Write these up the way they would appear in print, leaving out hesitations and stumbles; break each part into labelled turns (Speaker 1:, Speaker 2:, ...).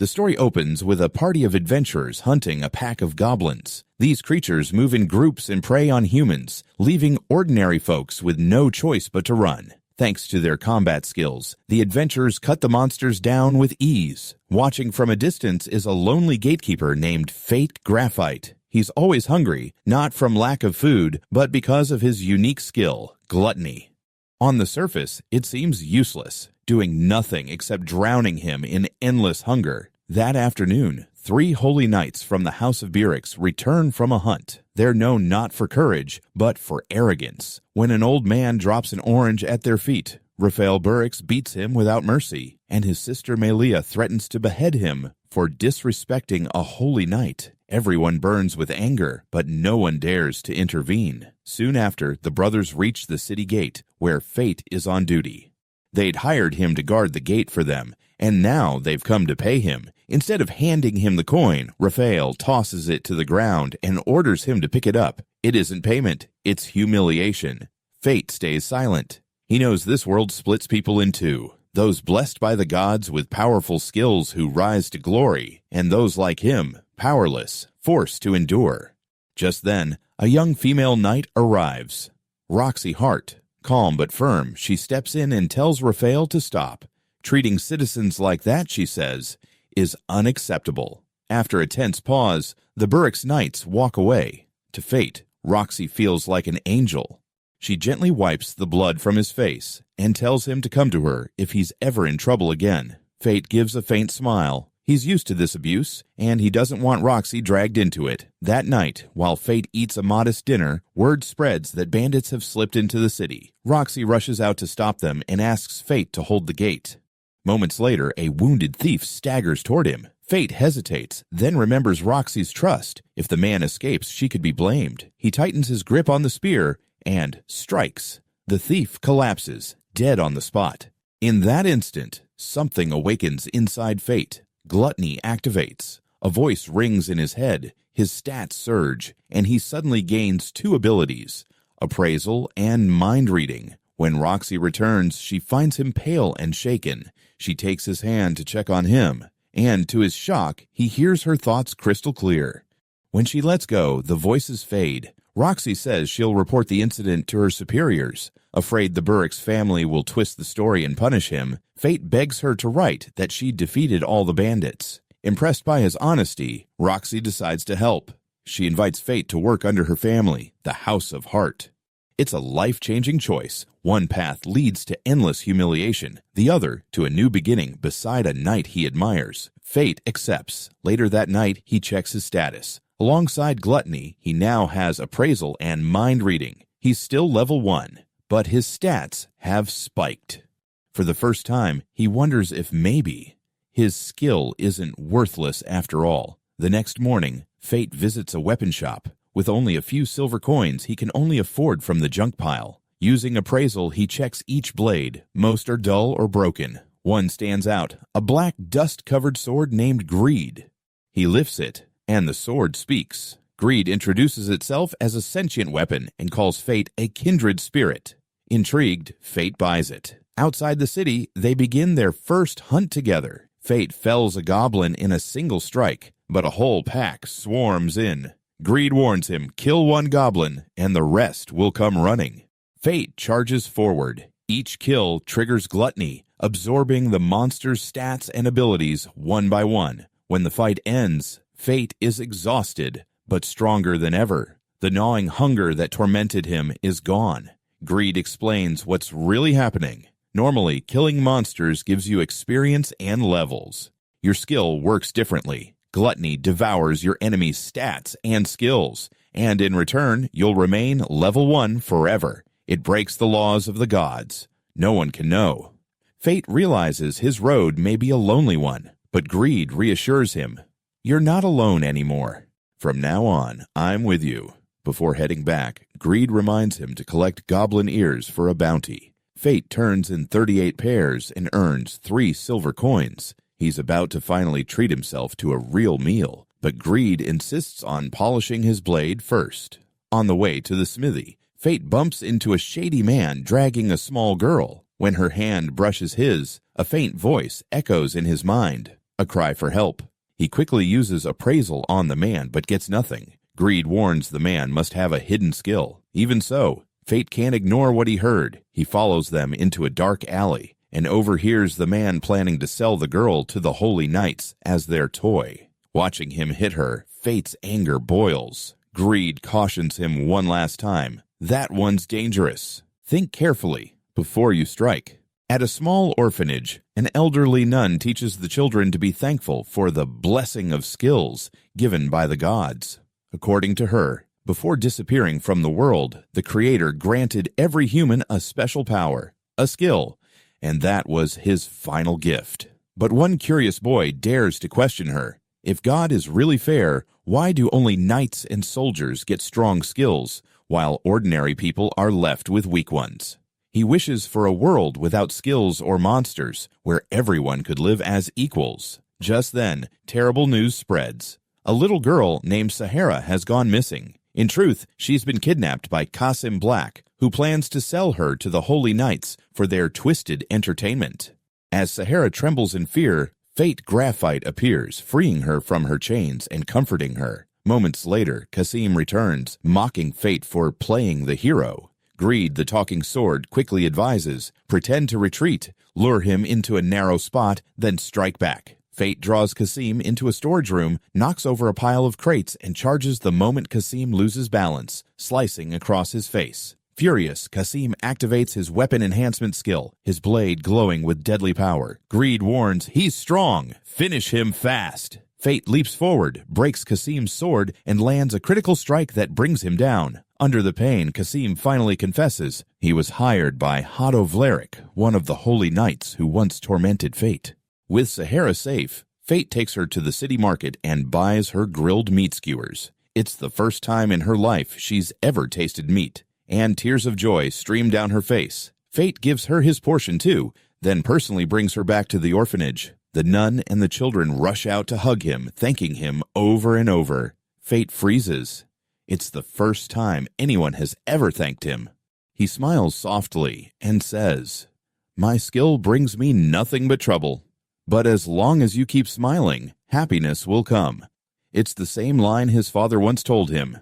Speaker 1: The story opens with a party of adventurers hunting a pack of goblins. These creatures move in groups and prey on humans, leaving ordinary folks with no choice but to run. Thanks to their combat skills, the adventurers cut the monsters down with ease. Watching from a distance is a lonely gatekeeper named Fate Graphite. He's always hungry, not from lack of food, but because of his unique skill, Gluttony. On the surface, it seems useless, doing nothing except drowning him in endless hunger. That afternoon, 3 holy knights from the House of Berserk return from a hunt. They're known not for courage, but for arrogance. When an old man drops an orange at their feet, Raphael Berserk beats him without mercy, and his sister Melia threatens to behead him for disrespecting a holy knight. Everyone burns with anger, but no one dares to intervene. Soon after, the brothers reach the city gate, where Fate is on duty. They'd hired him to guard the gate for them, and now they've come to pay him. Instead of handing him the coin, Raphael tosses it to the ground and orders him to pick it up. It isn't payment, it's humiliation. Fate stays silent. He knows this world splits people in two. Those blessed by the gods with powerful skills who rise to glory, and those like him, powerless, forced to endure. Just then, a young female knight arrives. Roxy Hart. Calm but firm, she steps in and tells Raphael to stop. Treating citizens like that, she says, is unacceptable. After a tense pause, the Berserk Knights walk away. To Fate, Roxy feels like an angel. She gently wipes the blood from his face and tells him to come to her if he's ever in trouble again. Fate gives a faint smile. He's used to this abuse, and he doesn't want Roxy dragged into it. That night, while Fate eats a modest dinner, word spreads that bandits have slipped into the city. Roxy rushes out to stop them and asks Fate to hold the gate. Moments later, a wounded thief staggers toward him. Fate hesitates, then remembers Roxy's trust. If the man escapes, she could be blamed. He tightens his grip on the spear and strikes. The thief collapses, dead on the spot. In that instant, something awakens inside Fate. Gluttony activates. A voice rings in his head. His stats surge, and he suddenly gains 2 abilities, appraisal and mind reading. When Roxy returns, she finds him pale and shaken. She takes his hand to check on him, and to his shock, he hears her thoughts crystal clear. When she lets go, the voices fade. Roxy says she'll report the incident to her superiors. Afraid the Berserk family will twist the story and punish him, Fate begs her to write that she defeated all the bandits. Impressed by his honesty, Roxy decides to help. She invites Fate to work under her family, the House of Heart. It's a life-changing choice. One path leads to endless humiliation, the other to a new beginning beside a knight he admires. Fate accepts. Later that night, he checks his status. Alongside Gluttony, he now has appraisal and mind reading. He's still level 1, but his stats have spiked. For the first time, he wonders if maybe his skill isn't worthless after all. The next morning, Fate visits a weapon shop. With only a few silver coins he can only afford from the junk pile. Using appraisal, he checks each blade. Most are dull or broken. One stands out, a black dust-covered sword named Greed. He lifts it, and the sword speaks. Greed introduces itself as a sentient weapon and calls Fate a kindred spirit. Intrigued, Fate buys it. Outside the city, they begin their first hunt together. Fate fells a goblin in a single strike, but a whole pack swarms in. Greed warns him, kill one goblin, and the rest will come running. Fate charges forward. Each kill triggers Gluttony, absorbing the monster's stats and abilities one by one. When the fight ends, Fate is exhausted, but stronger than ever. The gnawing hunger that tormented him is gone. Greed explains what's really happening. Normally, killing monsters gives you experience and levels. Your skill works differently. Gluttony devours your enemy's stats and skills, and in return, you'll remain level 1 forever. It breaks the laws of the gods. No one can know. Fate realizes his road may be a lonely one, but Greed reassures him. You're not alone anymore. From now on, I'm with you. Before heading back, Greed reminds him to collect goblin ears for a bounty. Fate turns in 38 pairs and earns 3 silver coins. He's about to finally treat himself to a real meal, but Greed insists on polishing his blade first. On the way to the smithy, Fate bumps into a shady man dragging a small girl. When her hand brushes his, a faint voice echoes in his mind. a cry for help. He quickly uses appraisal on the man but gets nothing. Greed warns the man must have a hidden skill. Even so, Fate can't ignore what he heard. He follows them into a dark alley and overhears the man planning to sell the girl to the Holy Knights as their toy. Watching him hit her, Fate's anger boils. Greed cautions him one last time. That one's dangerous. Think carefully before you strike. At a small orphanage, an elderly nun teaches the children to be thankful for the blessing of skills given by the gods. According to her, before disappearing from the world, the Creator granted every human a special power, a skill, and that was his final gift. But one curious boy dares to question her. If God is really fair, why do only knights and soldiers get strong skills, while ordinary people are left with weak ones? He wishes for a world without skills or monsters, where everyone could live as equals. Just then, terrible news spreads. A little girl named Sahara has gone missing. In truth, she's been kidnapped by Qasim Black, who plans to sell her to the Holy Knights for their twisted entertainment. As Sahara trembles in fear, Fate Graphite appears, freeing her from her chains and comforting her. Moments later, Qasim returns, mocking Fate for playing the hero. Greed, the talking sword, quickly advises, pretend to retreat, lure him into a narrow spot, then strike back. Fate draws Qasim into a storage room, knocks over a pile of crates, and charges the moment Qasim loses balance, slicing across his face. Furious, Qasim activates his weapon enhancement skill, his blade glowing with deadly power. Greed warns, he's strong, finish him fast. Fate leaps forward, breaks Qasim's sword, and lands a critical strike that brings him down. Under the pain, Qasim finally confesses he was hired by Hado Vlerick, one of the Holy Knights who once tormented Fate. With Sahara safe, Fate takes her to the city market and buys her grilled meat skewers. It's the first time in her life she's ever tasted meat, and tears of joy stream down her face. Fate gives her his portion too, then personally brings her back to the orphanage. The nun and the children rush out to hug him, thanking him over and over. Fate freezes. It's the first time anyone has ever thanked him. He smiles softly and says, "My skill brings me nothing but trouble. But as long as you keep smiling, happiness will come." It's the same line his father once told him.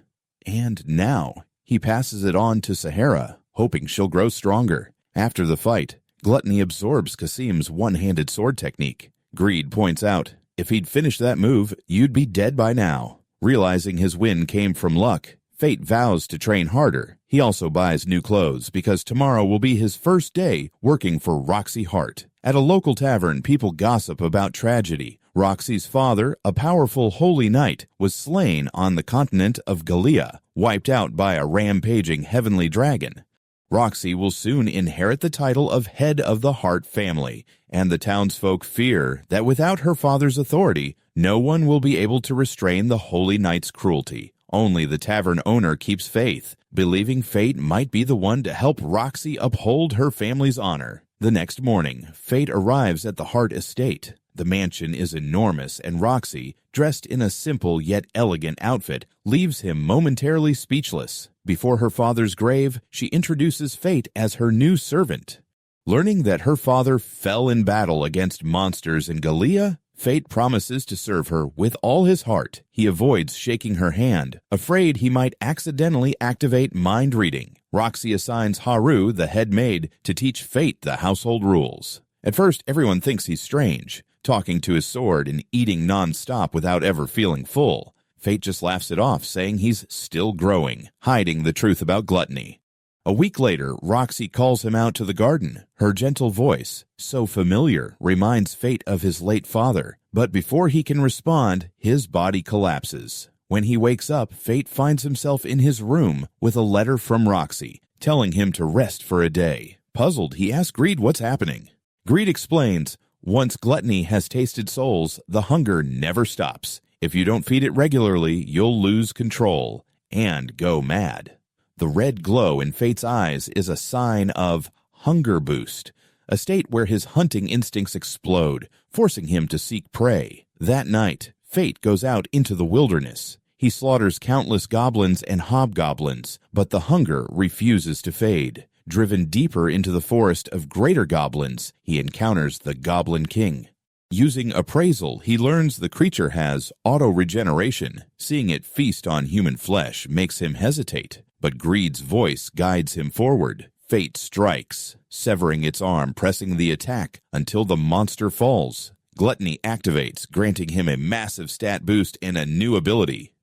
Speaker 1: And now, he passes it on to Sahara, hoping she'll grow stronger. After the fight, Gluttony absorbs Qasim's one-handed sword technique. Greed points out, if he'd finished that move, you'd be dead by now. Realizing his win came from luck, Fate vows to train harder. He also buys new clothes because tomorrow will be his first day working for Roxy Hart. At a local tavern, people gossip about tragedy. Roxy's father, a powerful holy knight, was slain on the continent of Gallia, wiped out by a rampaging heavenly dragon. Roxy will soon inherit the title of head of the Hart family, and the townsfolk fear that without her father's authority, no one will be able to restrain the holy knight's cruelty. Only the tavern owner keeps faith, believing Fate might be the one to help Roxy uphold her family's honor. The next morning, Fate arrives at the Hart estate. The mansion is enormous, and Roxy, dressed in a simple yet elegant outfit, leaves him momentarily speechless. Before her father's grave, she introduces Fate as her new servant. Learning that her father fell in battle against monsters in Gallia, Fate promises to serve her with all his heart. He avoids shaking her hand, afraid he might accidentally activate mind reading. Roxy assigns Haru, the head maid, to teach Fate the household rules. At first, everyone thinks he's strange, talking to his sword and eating non-stop without ever feeling full. Fate just laughs it off, saying he's still growing, hiding the truth about Gluttony. A week later, Roxy calls him out to the garden. Her gentle voice, so familiar, reminds Fate of his late father. But before he can respond, his body collapses. When he wakes up, Fate finds himself in his room with a letter from Roxy, telling him to rest for a day. Puzzled, he asks Greed what's happening. Greed explains, once Gluttony has tasted souls, the hunger never stops. If you don't feed it regularly, you'll lose control and go mad. The red glow in Fate's eyes is a sign of hunger boost, a state where his hunting instincts explode, forcing him to seek prey. That night, Fate goes out into the wilderness. He slaughters countless goblins and hobgoblins, but the hunger refuses to fade. Driven deeper into the forest of greater goblins, he encounters the Goblin King. Using appraisal, he learns the creature has auto-regeneration. Seeing it feast on human flesh makes him hesitate, but greed's voice guides him forward. Fate strikes, severing its arm, pressing the attack until the monster falls. Gluttony activates, granting him a massive stat boost and a new ability,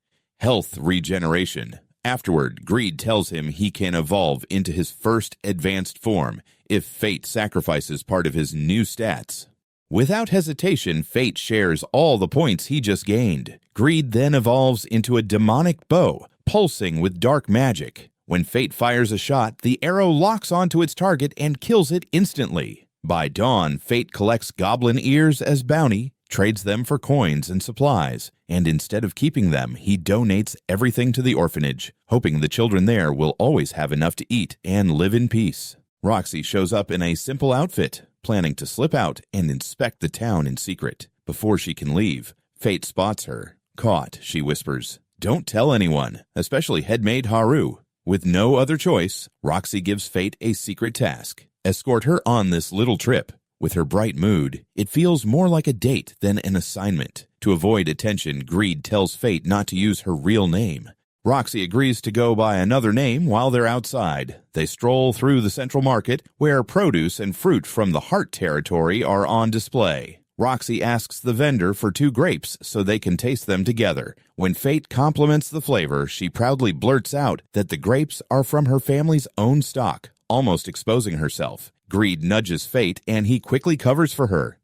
Speaker 1: health regeneration. Afterward, greed tells him he can evolve into his first advanced form if Fate sacrifices part of his new stats. Without hesitation, Fate shares all the points he just gained. Greed then evolves into a demonic bow, pulsing with dark magic. When Fate fires a shot, the arrow locks onto its target and kills it instantly. By dawn, Fate collects goblin ears as bounty, trades them for coins and supplies, and instead of keeping them, he donates everything to the orphanage, hoping the children there will always have enough to eat and live in peace. Roxy shows up in a simple outfit, planning to slip out and inspect the town in secret. Before she can leave, Fate spots her. Caught, she whispers. Don't tell anyone, especially headmaid Haru. With no other choice, Roxy gives Fate a secret task. Escort her on this little trip. With her bright mood, it feels more like a date than an assignment. To avoid attention, Greed tells Fate not to use her real name. Roxy agrees to go by another name while they're outside. They stroll through the central market, where produce and fruit from the Heart territory are on display. Roxy asks the vendor for 2 grapes so they can taste them together. When Fate compliments the flavor, she proudly blurts out that the grapes are from her family's own stock, almost exposing herself. Greed nudges Fate, and he quickly covers for her.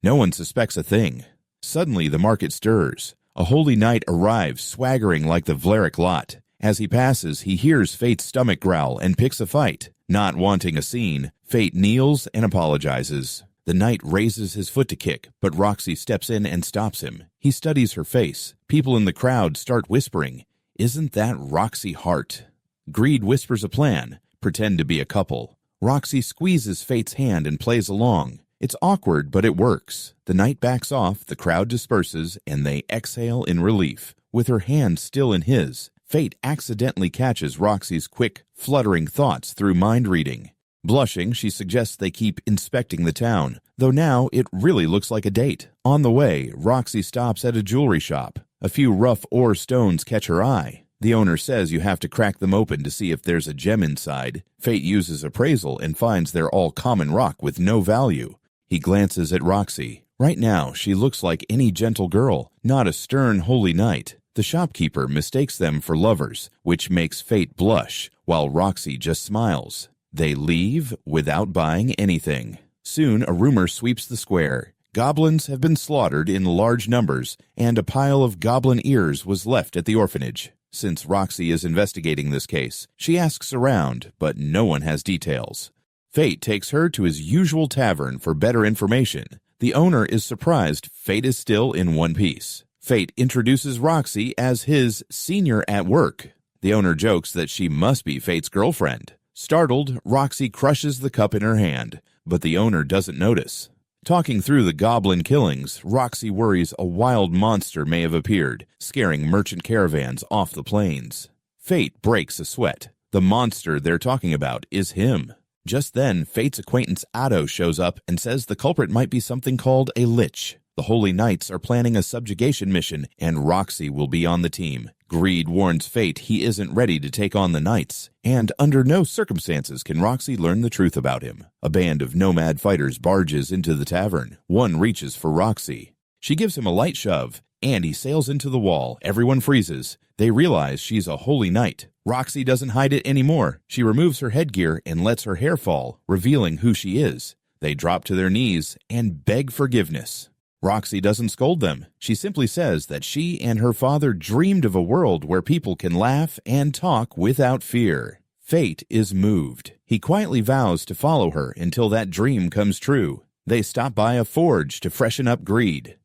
Speaker 1: No one suspects a thing. Suddenly, the market stirs. A holy knight arrives, swaggering like the Vlerick lot. As he passes, he hears Fate's stomach growl and picks a fight. Not wanting a scene, Fate kneels and apologizes. The knight raises his foot to kick, but Roxy steps in and stops him. He studies her face. People in the crowd start whispering, "Isn't that Roxy Hart?" Greed whispers a plan, pretend to be a couple. Roxy squeezes Fate's hand and plays along. It's awkward, but it works. The knight backs off, the crowd disperses, and they exhale in relief. With her hand still in his, Fate accidentally catches Roxy's quick, fluttering thoughts through mind reading. Blushing, she suggests they keep inspecting the town, though now it really looks like a date. On the way, Roxy stops at a jewelry shop. A few rough ore stones catch her eye. The owner says you have to crack them open to see if there's a gem inside. Fate uses appraisal and finds they're all common rock with no value. He glances at Roxy. Right now, she looks like any gentle girl, not a stern holy knight. The shopkeeper mistakes them for lovers, which makes Fate blush, while Roxy just smiles. They leave without buying anything. Soon, a rumor sweeps the square. Goblins have been slaughtered in large numbers, and a pile of goblin ears was left at the orphanage. Since Roxy is investigating this case, she asks around, but no one has details. Fate takes her to his usual tavern for better information. The owner is surprised Fate is still in one piece. Fate introduces Roxy as his senior at work. The owner jokes that she must be Fate's girlfriend. Startled, Roxy crushes the cup in her hand, but the owner doesn't notice. Talking through the goblin killings, Roxy worries a wild monster may have appeared, scaring merchant caravans off the plains. Fate breaks a sweat. The monster they're talking about is him. Just then, Fate's acquaintance Otto shows up and says the culprit might be something called a lich. The Holy Knights are planning a subjugation mission, and Roxy will be on the team. Greed warns Fate he isn't ready to take on the Knights, and under no circumstances can Roxy learn the truth about him. A band of nomad fighters barges into the tavern. One reaches for Roxy. She gives him a light shove, and he sails into the wall. Everyone freezes. They realize she's a Holy Knight. Roxy doesn't hide it anymore. She removes her headgear and lets her hair fall, revealing who she is. They drop to their knees and beg forgiveness. Roxy doesn't scold them. She simply says that she and her father dreamed of a world where people can laugh and talk without fear. Fate is moved. He quietly vows to follow her until that dream comes true. They stop by a forge to freshen up Greed.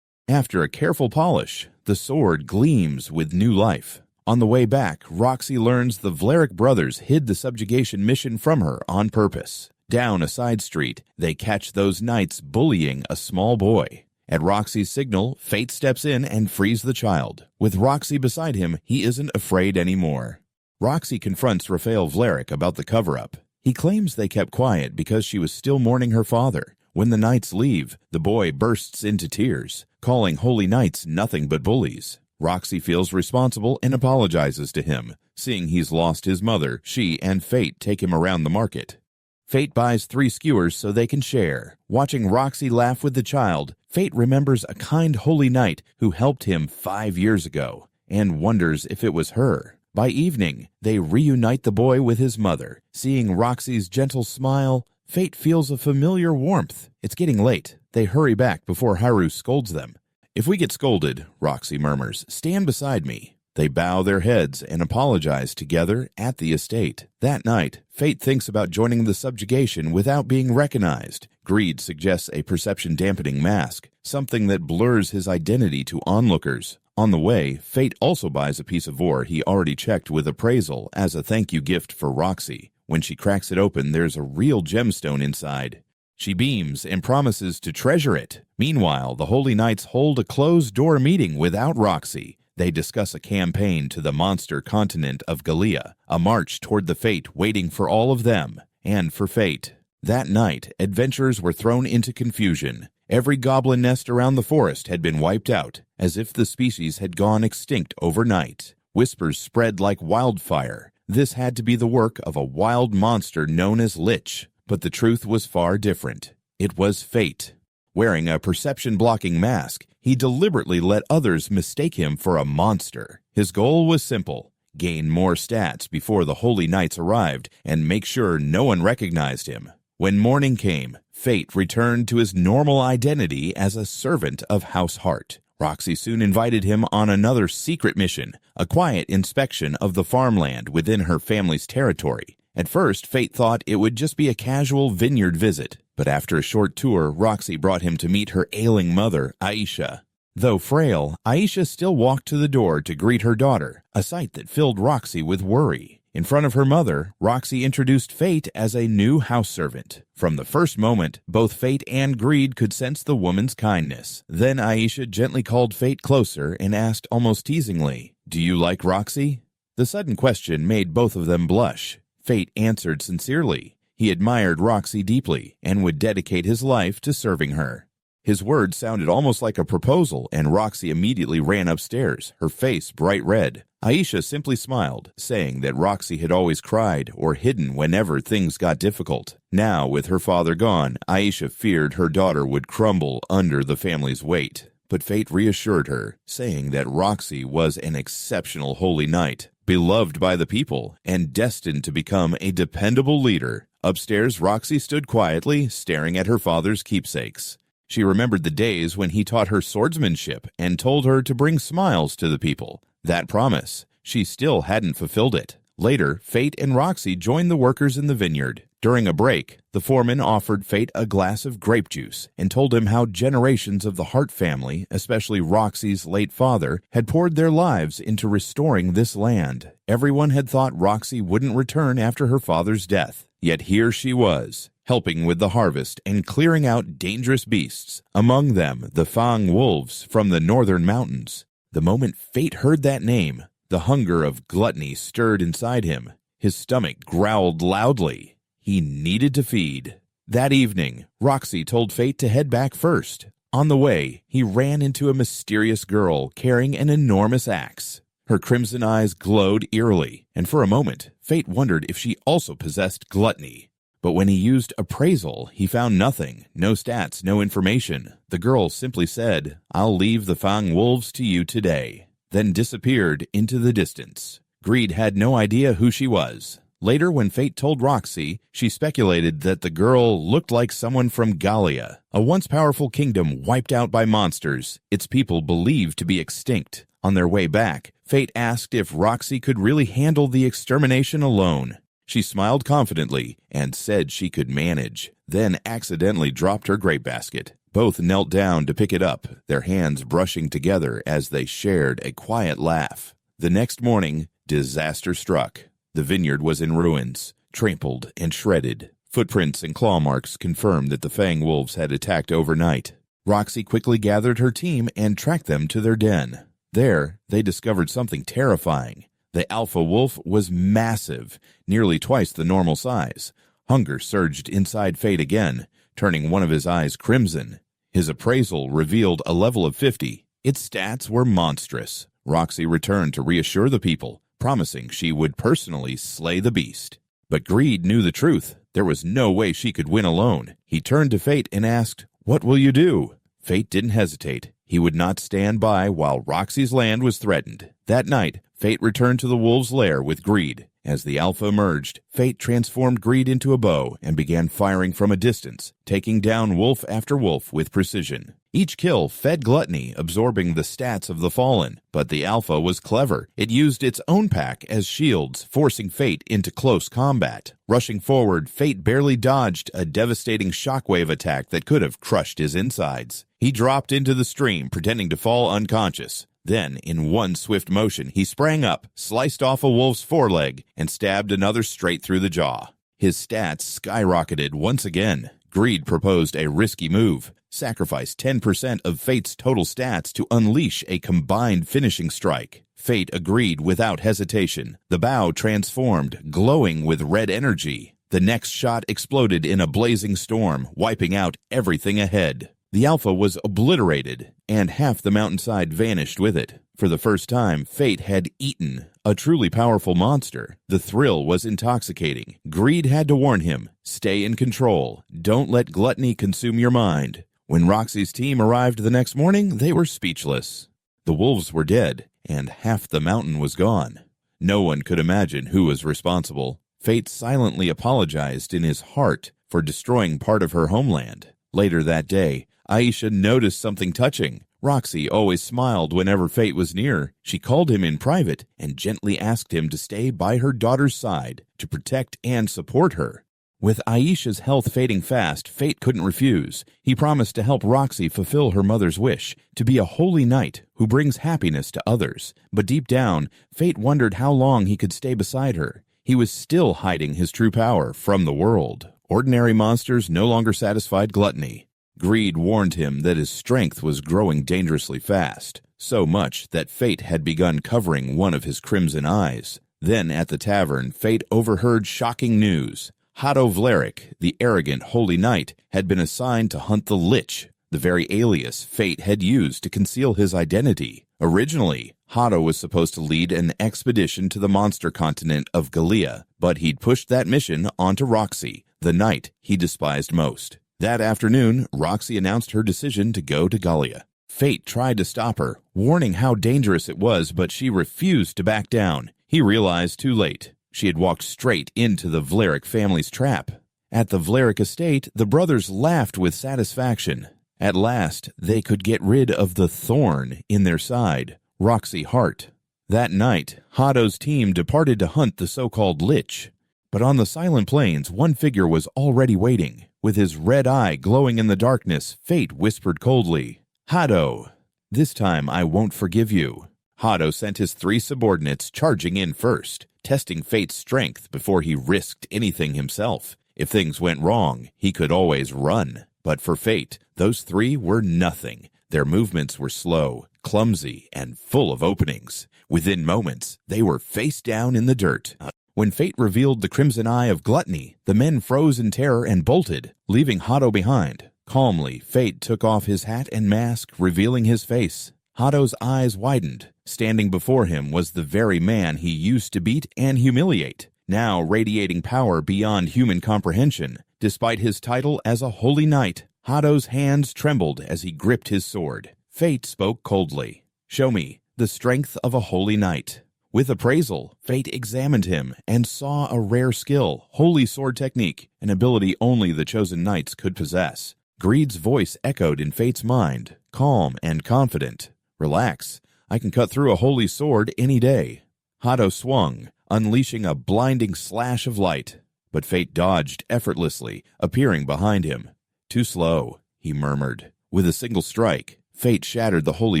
Speaker 1: After a careful polish, the sword gleams with new life. On the way back, Roxy learns the Vlerick brothers hid the subjugation mission from her on purpose. Down a side street, they catch those knights bullying a small boy. At Roxy's signal, Fate steps in and frees the child. With Roxy beside him, he isn't afraid anymore. Roxy confronts Raphael Vlerick about the cover-up. He claims they kept quiet because she was still mourning her father, When the knights leave, the boy bursts into tears, calling holy knights nothing but bullies. Roxy feels responsible and apologizes to him. Seeing he's lost his mother, she and Fate take him around the market. Fate buys 3 skewers so they can share. Watching Roxy laugh with the child, Fate remembers a kind holy knight who helped him 5 years ago and wonders if it was her. By evening, they reunite the boy with his mother. Seeing Roxy's gentle smile, Fate feels a familiar warmth. It's getting late. They hurry back before Haru scolds them. "If we get scolded," Roxy murmurs, "stand beside me." They bow their heads and apologize together at the estate. That night, Fate thinks about joining the subjugation without being recognized. Greed suggests a perception-dampening mask, something that blurs his identity to onlookers. On the way, Fate also buys a piece of ore he already checked with appraisal as a thank-you gift for Roxy. When she cracks it open, there's a real gemstone inside. She beams and promises to treasure it. Meanwhile, the Holy Knights hold a closed-door meeting without Roxy. They discuss a campaign to the monster continent of Gallia, a march toward the fate waiting for all of them, and for Fate. That night, adventurers were thrown into confusion. Every goblin nest around the forest had been wiped out, as if the species had gone extinct overnight. Whispers spread like wildfire. This had to be the work of a wild monster known as Lich, but the truth was far different. It was Fate. Wearing a perception-blocking mask, he deliberately let others mistake him for a monster. His goal was simple: gain more stats before the Holy Knights arrived and make sure no one recognized him. When morning came, Fate returned to his normal identity as a servant of House Heart. Roxy soon invited him on another secret mission, a quiet inspection of the farmland within her family's territory. At first, Fate thought it would just be a casual vineyard visit, but after a short tour, Roxy brought him to meet her ailing mother, Aisha. Though frail, Aisha still walked to the door to greet her daughter, a sight that filled Roxy with worry. In front of her mother, Roxy introduced Fate as a new house servant. From the first moment, both Fate and Greed could sense the woman's kindness. Then Aisha gently called Fate closer and asked almost teasingly, "Do you like Roxy?" The sudden question made both of them blush. Fate answered sincerely. He admired Roxy deeply and would dedicate his life to serving her. His words sounded almost like a proposal, and Roxy immediately ran upstairs, her face bright red. Aisha simply smiled, saying that Roxy had always cried or hidden whenever things got difficult. Now, with her father gone, Aisha feared her daughter would crumble under the family's weight. But Fate reassured her, saying that Roxy was an exceptional holy knight, beloved by the people, and destined to become a dependable leader. Upstairs, Roxy stood quietly, staring at her father's keepsakes. She remembered the days when he taught her swordsmanship and told her to bring smiles to the people. That promise, she still hadn't fulfilled it. Later, Fate and Roxy joined the workers in the vineyard. During a break, the foreman offered Fate a glass of grape juice and told him how generations of the Hart family, especially Roxy's late father, had poured their lives into restoring this land. Everyone had thought Roxy wouldn't return after her father's death. Yet here she was, helping with the harvest and clearing out dangerous beasts, among them the Fang wolves from the northern mountains. The moment Fate heard that name, the hunger of Gluttony stirred inside him. His stomach growled loudly. He needed to feed. That evening, Roxy told Fate to head back first. On the way, he ran into a mysterious girl carrying an enormous axe. Her crimson eyes glowed eerily, and for a moment, Fate wondered if she also possessed Gluttony. But when he used appraisal, he found nothing, no stats, no information. The girl simply said, "I'll leave the Fang wolves to you today," then disappeared into the distance. Greed had no idea who she was. Later, when Fate told Roxy, she speculated that the girl looked like someone from Gallia, a once powerful kingdom wiped out by monsters, its people believed to be extinct. On their way back, Fate asked if Roxy could really handle the extermination alone. She smiled confidently and said she could manage, then accidentally dropped her grape basket. Both knelt down to pick it up, their hands brushing together as they shared a quiet laugh. The next morning, disaster struck. The vineyard was in ruins, trampled and shredded. Footprints and claw marks confirmed that the Fang wolves had attacked overnight. Roxy quickly gathered her team and tracked them to their den. There, they discovered something terrifying. The alpha wolf was massive, nearly twice the normal size. Hunger surged inside Fate again. turning one of his eyes crimson. His appraisal revealed a level of 50. Its stats were monstrous. Roxy returned to reassure the people, promising she would personally slay the beast. But Greed knew the truth. There was no way she could win alone. He turned to Fate and asked, "What will you do?" Fate didn't hesitate. He would not stand by while Roxy's land was threatened. That night, Fate returned to the wolf's lair with Greed. As the alpha emerged, Fate transformed Greed into a bow and began firing from a distance, taking down wolf after wolf with precision. Each kill fed Gluttony, absorbing the stats of the fallen, but the alpha was clever. It used its own pack as shields, forcing Fate into close combat. Rushing forward, Fate barely dodged a devastating shockwave attack that could have crushed his insides. He dropped into the stream, pretending to fall unconscious. Then, in one swift motion, he sprang up, sliced off a wolf's foreleg, and stabbed another straight through the jaw. His stats skyrocketed once again. Greed proposed a risky move. Sacrifice 10% of Fate's total stats to unleash a combined finishing strike. Fate agreed without hesitation. The bow transformed, glowing with red energy. The next shot exploded in a blazing storm, wiping out everything ahead. The alpha was obliterated, and half the mountainside vanished with it. For the first time, Fate had eaten a truly powerful monster. The thrill was intoxicating. Greed had to warn him, "Stay in control. Don't let Gluttony consume your mind." When Roxy's team arrived the next morning, they were speechless. The wolves were dead, and half the mountain was gone. No one could imagine who was responsible. Fate silently apologized in his heart for destroying part of her homeland. Later that day, Aisha noticed something touching. Roxy always smiled whenever Fate was near. She called him in private and gently asked him to stay by her daughter's side to protect and support her. With Aisha's health fading fast, Fate couldn't refuse. He promised to help Roxy fulfill her mother's wish, to be a holy knight who brings happiness to others. But deep down, Fate wondered how long he could stay beside her. He was still hiding his true power from the world. Ordinary monsters no longer satisfied Gluttony. Greed warned him that his strength was growing dangerously fast, so much that Fate had begun covering one of his crimson eyes. Then at the tavern, Fate overheard shocking news. Hado Vlerick, the arrogant holy knight, had been assigned to hunt the Lich, the very alias Fate had used to conceal his identity. Originally, Hado was supposed to lead an expedition to the monster continent of Gallia, but he'd pushed that mission onto Roxy, the knight he despised most. That afternoon, Roxy announced her decision to go to Gallia. Fate tried to stop her, warning how dangerous it was, but she refused to back down. He realized too late. She had walked straight into the Vlerick family's trap. At the Vlerick estate, the brothers laughed with satisfaction. At last, they could get rid of the thorn in their side, Roxy Hart. That night, Hado's team departed to hunt the so-called Lich. But on the Silent Plains, one figure was already waiting. With his red eye glowing in the darkness, Fate whispered coldly, "Hado, this time I won't forgive you." Hado sent his 3 subordinates charging in first, testing Fate's strength before he risked anything himself. If things went wrong, he could always run. But for Fate, those 3 were nothing. Their movements were slow, clumsy, and full of openings. Within moments, they were face down in the dirt. When Fate revealed the crimson eye of Gluttony, the men froze in terror and bolted, leaving Hado behind. Calmly, Fate took off his hat and mask, revealing his face. Hado's eyes widened. Standing before him was the very man he used to beat and humiliate, now radiating power beyond human comprehension. Despite his title as a holy knight, Hado's hands trembled as he gripped his sword. Fate spoke coldly. "Show me the strength of a holy knight." With appraisal, Fate examined him and saw a rare skill, holy sword technique, an ability only the chosen knights could possess. Greed's voice echoed in Fate's mind, calm and confident. "Relax, I can cut through a holy sword any day." Hado swung, unleashing a blinding slash of light, but Fate dodged effortlessly, appearing behind him. "Too slow," he murmured. With a single strike, Fate shattered the holy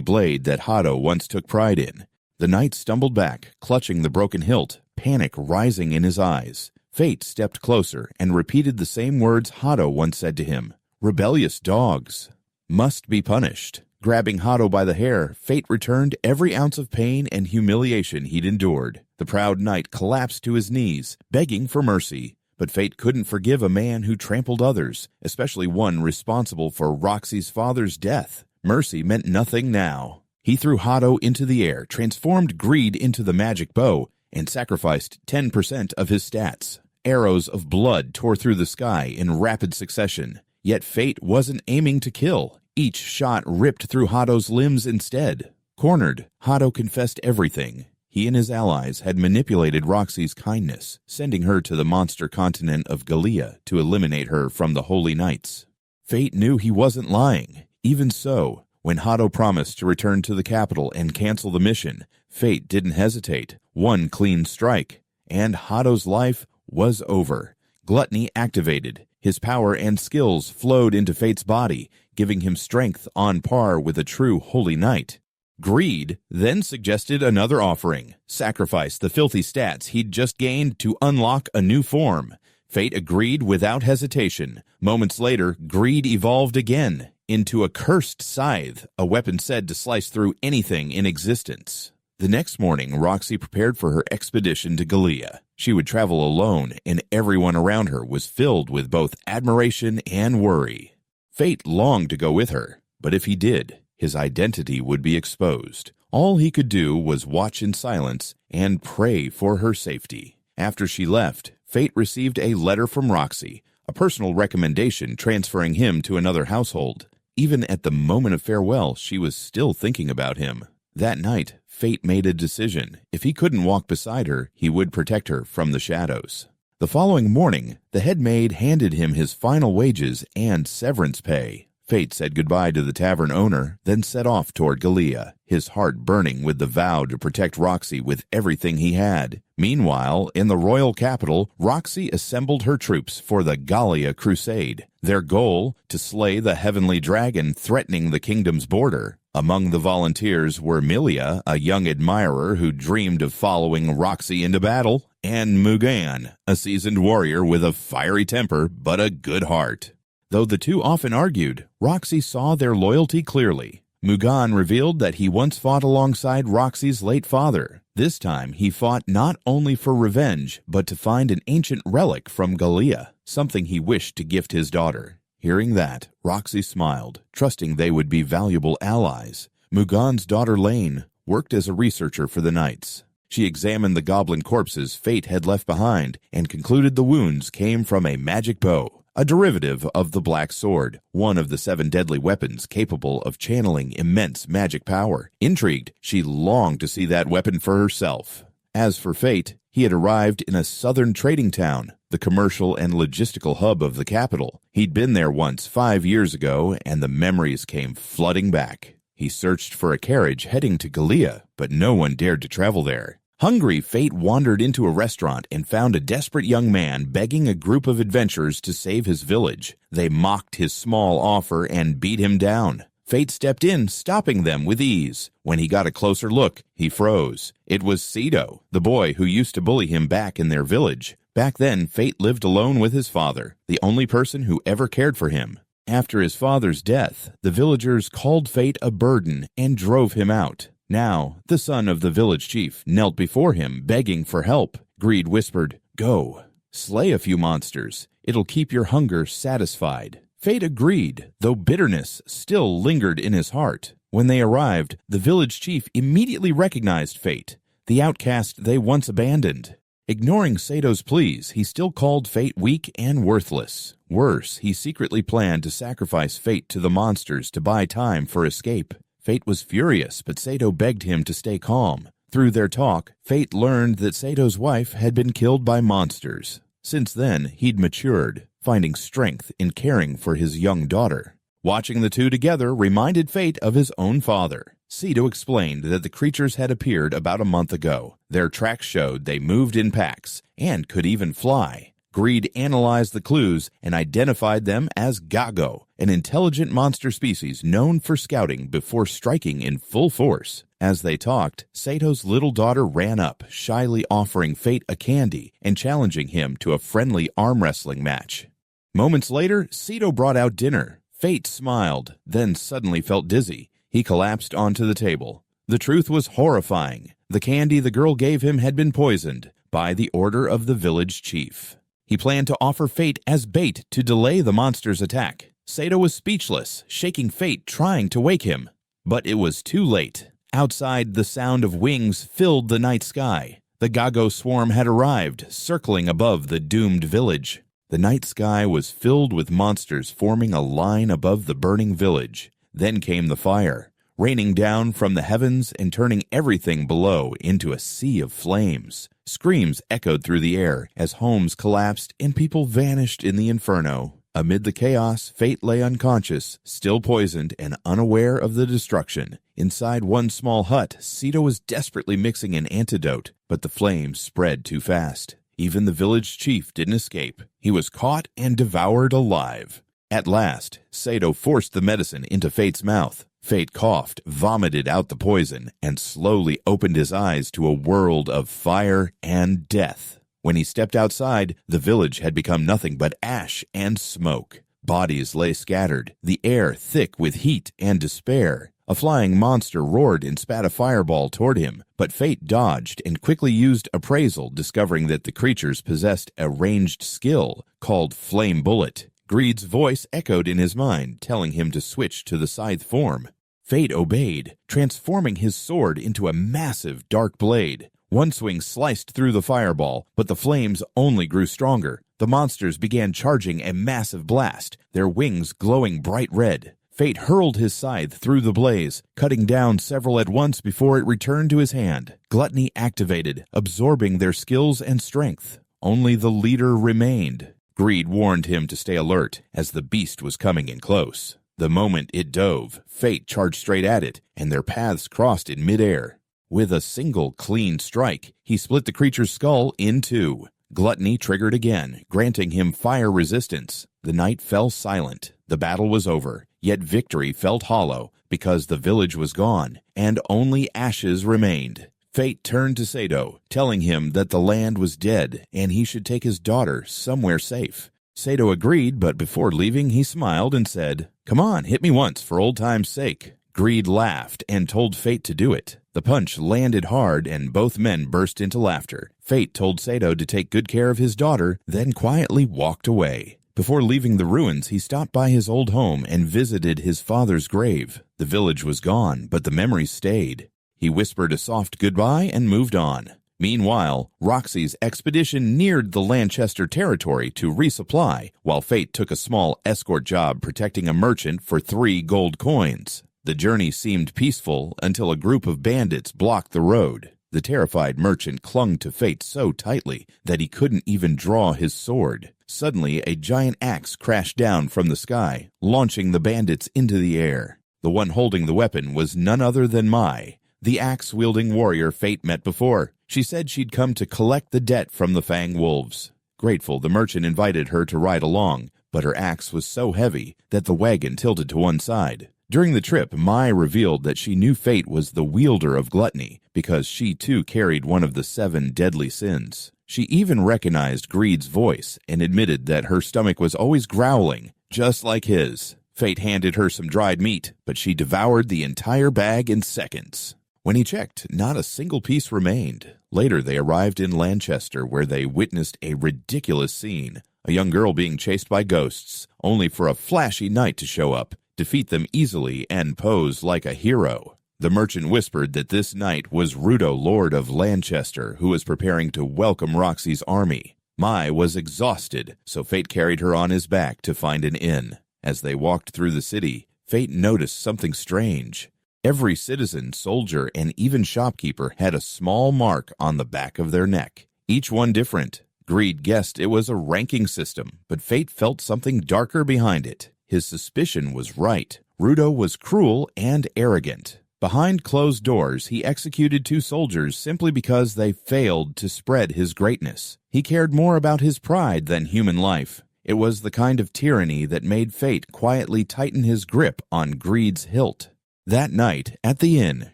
Speaker 1: blade that Hado once took pride in. The knight stumbled back, clutching the broken hilt, panic rising in his eyes. Fate stepped closer and repeated the same words Hado once said to him. "Rebellious dogs must be punished." Grabbing Hado by the hair, Fate returned every ounce of pain and humiliation he'd endured. The proud knight collapsed to his knees, begging for mercy. But fate couldn't forgive a man who trampled others, especially one responsible for Roxy's father's death. Mercy meant nothing now. He threw Hado into the air, transformed greed into the magic bow, and sacrificed 10% of his stats. Arrows of blood tore through the sky in rapid succession. Yet fate wasn't aiming to kill. Each shot ripped through Hado's limbs instead. Cornered, Hado confessed everything. He and his allies had manipulated Roxy's kindness, sending her to the monster continent of Gallia to eliminate her from the Holy Knights. Fate knew he wasn't lying. Even so, when Hado promised to return to the capital and cancel the mission, fate didn't hesitate. One clean strike, and Hado's life was over. Gluttony activated. His power and skills flowed into Fate's body, giving him strength on par with a true Holy Knight. Greed then suggested another offering: sacrifice the filthy stats he'd just gained to unlock a new form. Fate agreed without hesitation. Moments later, Greed evolved again into a cursed scythe, a weapon said to slice through anything in existence. The next morning, Roxy prepared for her expedition to Gallia. She would travel alone, and everyone around her was filled with both admiration and worry. Fate longed to go with her, but if he did, his identity would be exposed. All he could do was watch in silence and pray for her safety. After she left, Fate received a letter from Roxy, a personal recommendation transferring him to another household. Even at the moment of farewell, she was still thinking about him. That night, Fate made a decision. If he couldn't walk beside her, he would protect her from the shadows. The following morning, the head maid handed him his final wages and severance pay. Fate said goodbye to the tavern owner, then set off toward Gallia, his heart burning with the vow to protect Roxy with everything he had. Meanwhile, in the royal capital, Roxy assembled her troops for the Gallia Crusade. Their goal, to slay the heavenly dragon threatening the kingdom's border. Among the volunteers were Milia, a young admirer who dreamed of following Roxy into battle, and Mugan, a seasoned warrior with a fiery temper but a good heart. Though the two often argued, Roxy saw their loyalty clearly. Mugan revealed that he once fought alongside Roxy's late father. This time he fought not only for revenge, but to find an ancient relic from Gallia, something he wished to gift his daughter. Hearing that, Roxy smiled, trusting they would be valuable allies. Mugan's daughter Lane worked as a researcher for the Knights. She examined the goblin corpses Fate had left behind and concluded the wounds came from a magic bow, a derivative of the Black Sword, one of the 7 deadly weapons capable of channeling immense magic power. Intrigued, she longed to see that weapon for herself. As for Fate, he had arrived in a southern trading town, the commercial and logistical hub of the capital. He'd been there once 5 years ago, and the memories came flooding back. He searched for a carriage heading to Gallia, but no one dared to travel there. Hungry, Fate wandered into a restaurant and found a desperate young man begging a group of adventurers to save his village. They mocked his small offer and beat him down. Fate stepped in, stopping them with ease. When he got a closer look, he froze. It was Cedo, the boy who used to bully him back in their village. Back then, Fate lived alone with his father, the only person who ever cared for him. After his father's death, the villagers called Fate a burden and drove him out. Now, the son of the village chief knelt before him, begging for help. Greed whispered, "Go, slay a few monsters. It'll keep your hunger satisfied." Fate agreed, though bitterness still lingered in his heart. When they arrived, the village chief immediately recognized Fate, the outcast they once abandoned. Ignoring Sato's pleas, he still called Fate weak and worthless. Worse, he secretly planned to sacrifice Fate to the monsters to buy time for escape. Fate was furious, but Sato begged him to stay calm. Through their talk, Fate learned that Sato's wife had been killed by monsters. Since then, he'd matured, finding strength in caring for his young daughter. Watching the two together reminded Fate of his own father. Sato explained that the creatures had appeared about a month ago. Their tracks showed they moved in packs and could even fly. Greed analyzed the clues and identified them as Gago, an intelligent monster species known for scouting before striking in full force. As they talked, Sato's little daughter ran up, shyly offering Fate a candy and challenging him to a friendly arm wrestling match. Moments later, Sato brought out dinner. Fate smiled, then suddenly felt dizzy. He collapsed onto the table. The truth was horrifying. The candy the girl gave him had been poisoned by the order of the village chief. He planned to offer Fate as bait to delay the monster's attack. Sato was speechless, shaking Fate, trying to wake him. But it was too late. Outside, the sound of wings filled the night sky. The Gago swarm had arrived, circling above the doomed village. The night sky was filled with monsters forming a line above the burning village. Then came the fire, raining down from the heavens and turning everything below into a sea of flames. Screams echoed through the air as homes collapsed and people vanished in the inferno. Amid the chaos, Fate lay unconscious, still poisoned and unaware of the destruction. Inside one small hut, Sito was desperately mixing an antidote, but the flames spread too fast. Even the village chief didn't escape. He was caught and devoured alive. At last, Sato forced the medicine into Fate's mouth. Fate coughed, vomited out the poison, and slowly opened his eyes to a world of fire and death. When he stepped outside, the village had become nothing but ash and smoke. Bodies lay scattered, the air thick with heat and despair. A flying monster roared and spat a fireball toward him, but Fate dodged and quickly used appraisal, discovering that the creatures possessed a ranged skill called Flame Bullet. Greed's voice echoed in his mind, telling him to switch to the scythe form. Fate obeyed, transforming his sword into a massive dark blade. One swing sliced through the fireball, but the flames only grew stronger. The monsters began charging a massive blast, their wings glowing bright red. Fate hurled his scythe through the blaze, cutting down several at once before it returned to his hand. Gluttony activated, absorbing their skills and strength. Only the leader remained. Greed warned him to stay alert, as the beast was coming in close. The moment it dove, Fate charged straight at it, and their paths crossed in midair. With a single clean strike, he split the creature's skull in two. Gluttony triggered again, granting him fire resistance. The night fell silent. The battle was over, yet victory felt hollow because the village was gone, and only ashes remained. Fate turned to Sato, telling him that the land was dead and he should take his daughter somewhere safe. Sato agreed, but before leaving he smiled and said, "Come on, hit me once for old time's sake." Greed laughed and told Fate to do it. The punch landed hard and both men burst into laughter. Fate told Sato to take good care of his daughter, then quietly walked away. Before leaving the ruins, he stopped by his old home and visited his father's grave. The village was gone, but the memories stayed. He whispered a soft goodbye and moved on. Meanwhile, Roxy's expedition neared the Lanchester territory to resupply, while Fate took a small escort job protecting a merchant for 3 gold coins. The journey seemed peaceful until a group of bandits blocked the road. The terrified merchant clung to Fate so tightly that he couldn't even draw his sword. Suddenly, a giant axe crashed down from the sky, launching the bandits into the air. The one holding the weapon was none other than Mai, the axe-wielding warrior Fate met before. She said she'd come to collect the debt from the Fang Wolves. Grateful, the merchant invited her to ride along, but her axe was so heavy that the wagon tilted to one side. During the trip, Mai revealed that she knew Fate was the wielder of Gluttony because she too carried one of the 7 deadly sins. She even recognized Greed's voice and admitted that her stomach was always growling, just like his. Fate handed her some dried meat, but she devoured the entire bag in seconds. When he checked, not a single piece remained. Later, they arrived in Lanchester, where they witnessed a ridiculous scene. A young girl being chased by ghosts, only for a flashy knight to show up, defeat them easily, and pose like a hero. The merchant whispered that this knight was Rudo, Lord of Lanchester, who was preparing to welcome Roxy's army. Mai was exhausted, so Fate carried her on his back to find an inn. As they walked through the city, Fate noticed something strange. Every citizen, soldier, and even shopkeeper had a small mark on the back of their neck, each one different. Greed guessed it was a ranking system, but Fate felt something darker behind it. His suspicion was right. Rudo was cruel and arrogant. Behind closed doors, he executed 2 soldiers simply because they failed to spread his greatness. He cared more about his pride than human life. It was the kind of tyranny that made Fate quietly tighten his grip on Greed's hilt. That night, at the inn,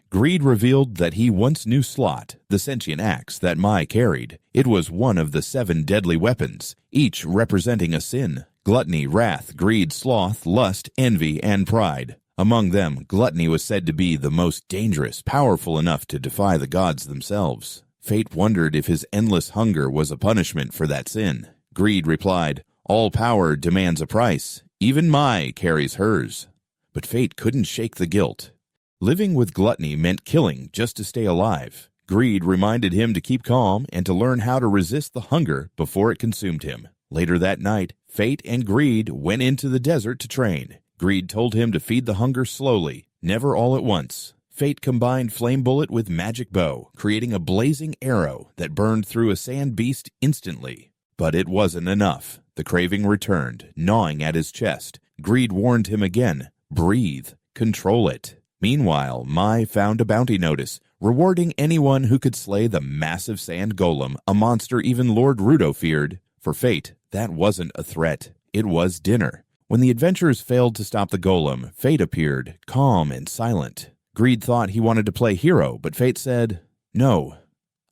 Speaker 1: Greed revealed that he once knew Slot, the sentient axe that Mai carried. It was one of the 7 deadly weapons, each representing a sin: gluttony, wrath, greed, sloth, lust, envy, and pride. Among them, gluttony was said to be the most dangerous, powerful enough to defy the gods themselves. Fate wondered if his endless hunger was a punishment for that sin. Greed replied, "All power demands a price. Even Mai carries hers." But Fate couldn't shake the guilt. Living with gluttony meant killing just to stay alive. Greed reminded him to keep calm and to learn how to resist the hunger before it consumed him. Later that night, Fate and Greed went into the desert to train. Greed told him to feed the hunger slowly, never all at once. Fate combined Flame Bullet with Magic Bow, creating a blazing arrow that burned through a sand beast instantly. But it wasn't enough. The craving returned, gnawing at his chest. Greed warned him again, "Breathe, control it." Meanwhile, Mai found a bounty notice, rewarding anyone who could slay the massive sand golem, a monster even Lord Rudo feared. For Fate, that wasn't a threat. It was dinner. When the adventurers failed to stop the golem, Fate appeared, calm and silent. Greed thought he wanted to play hero, but Fate said, "No,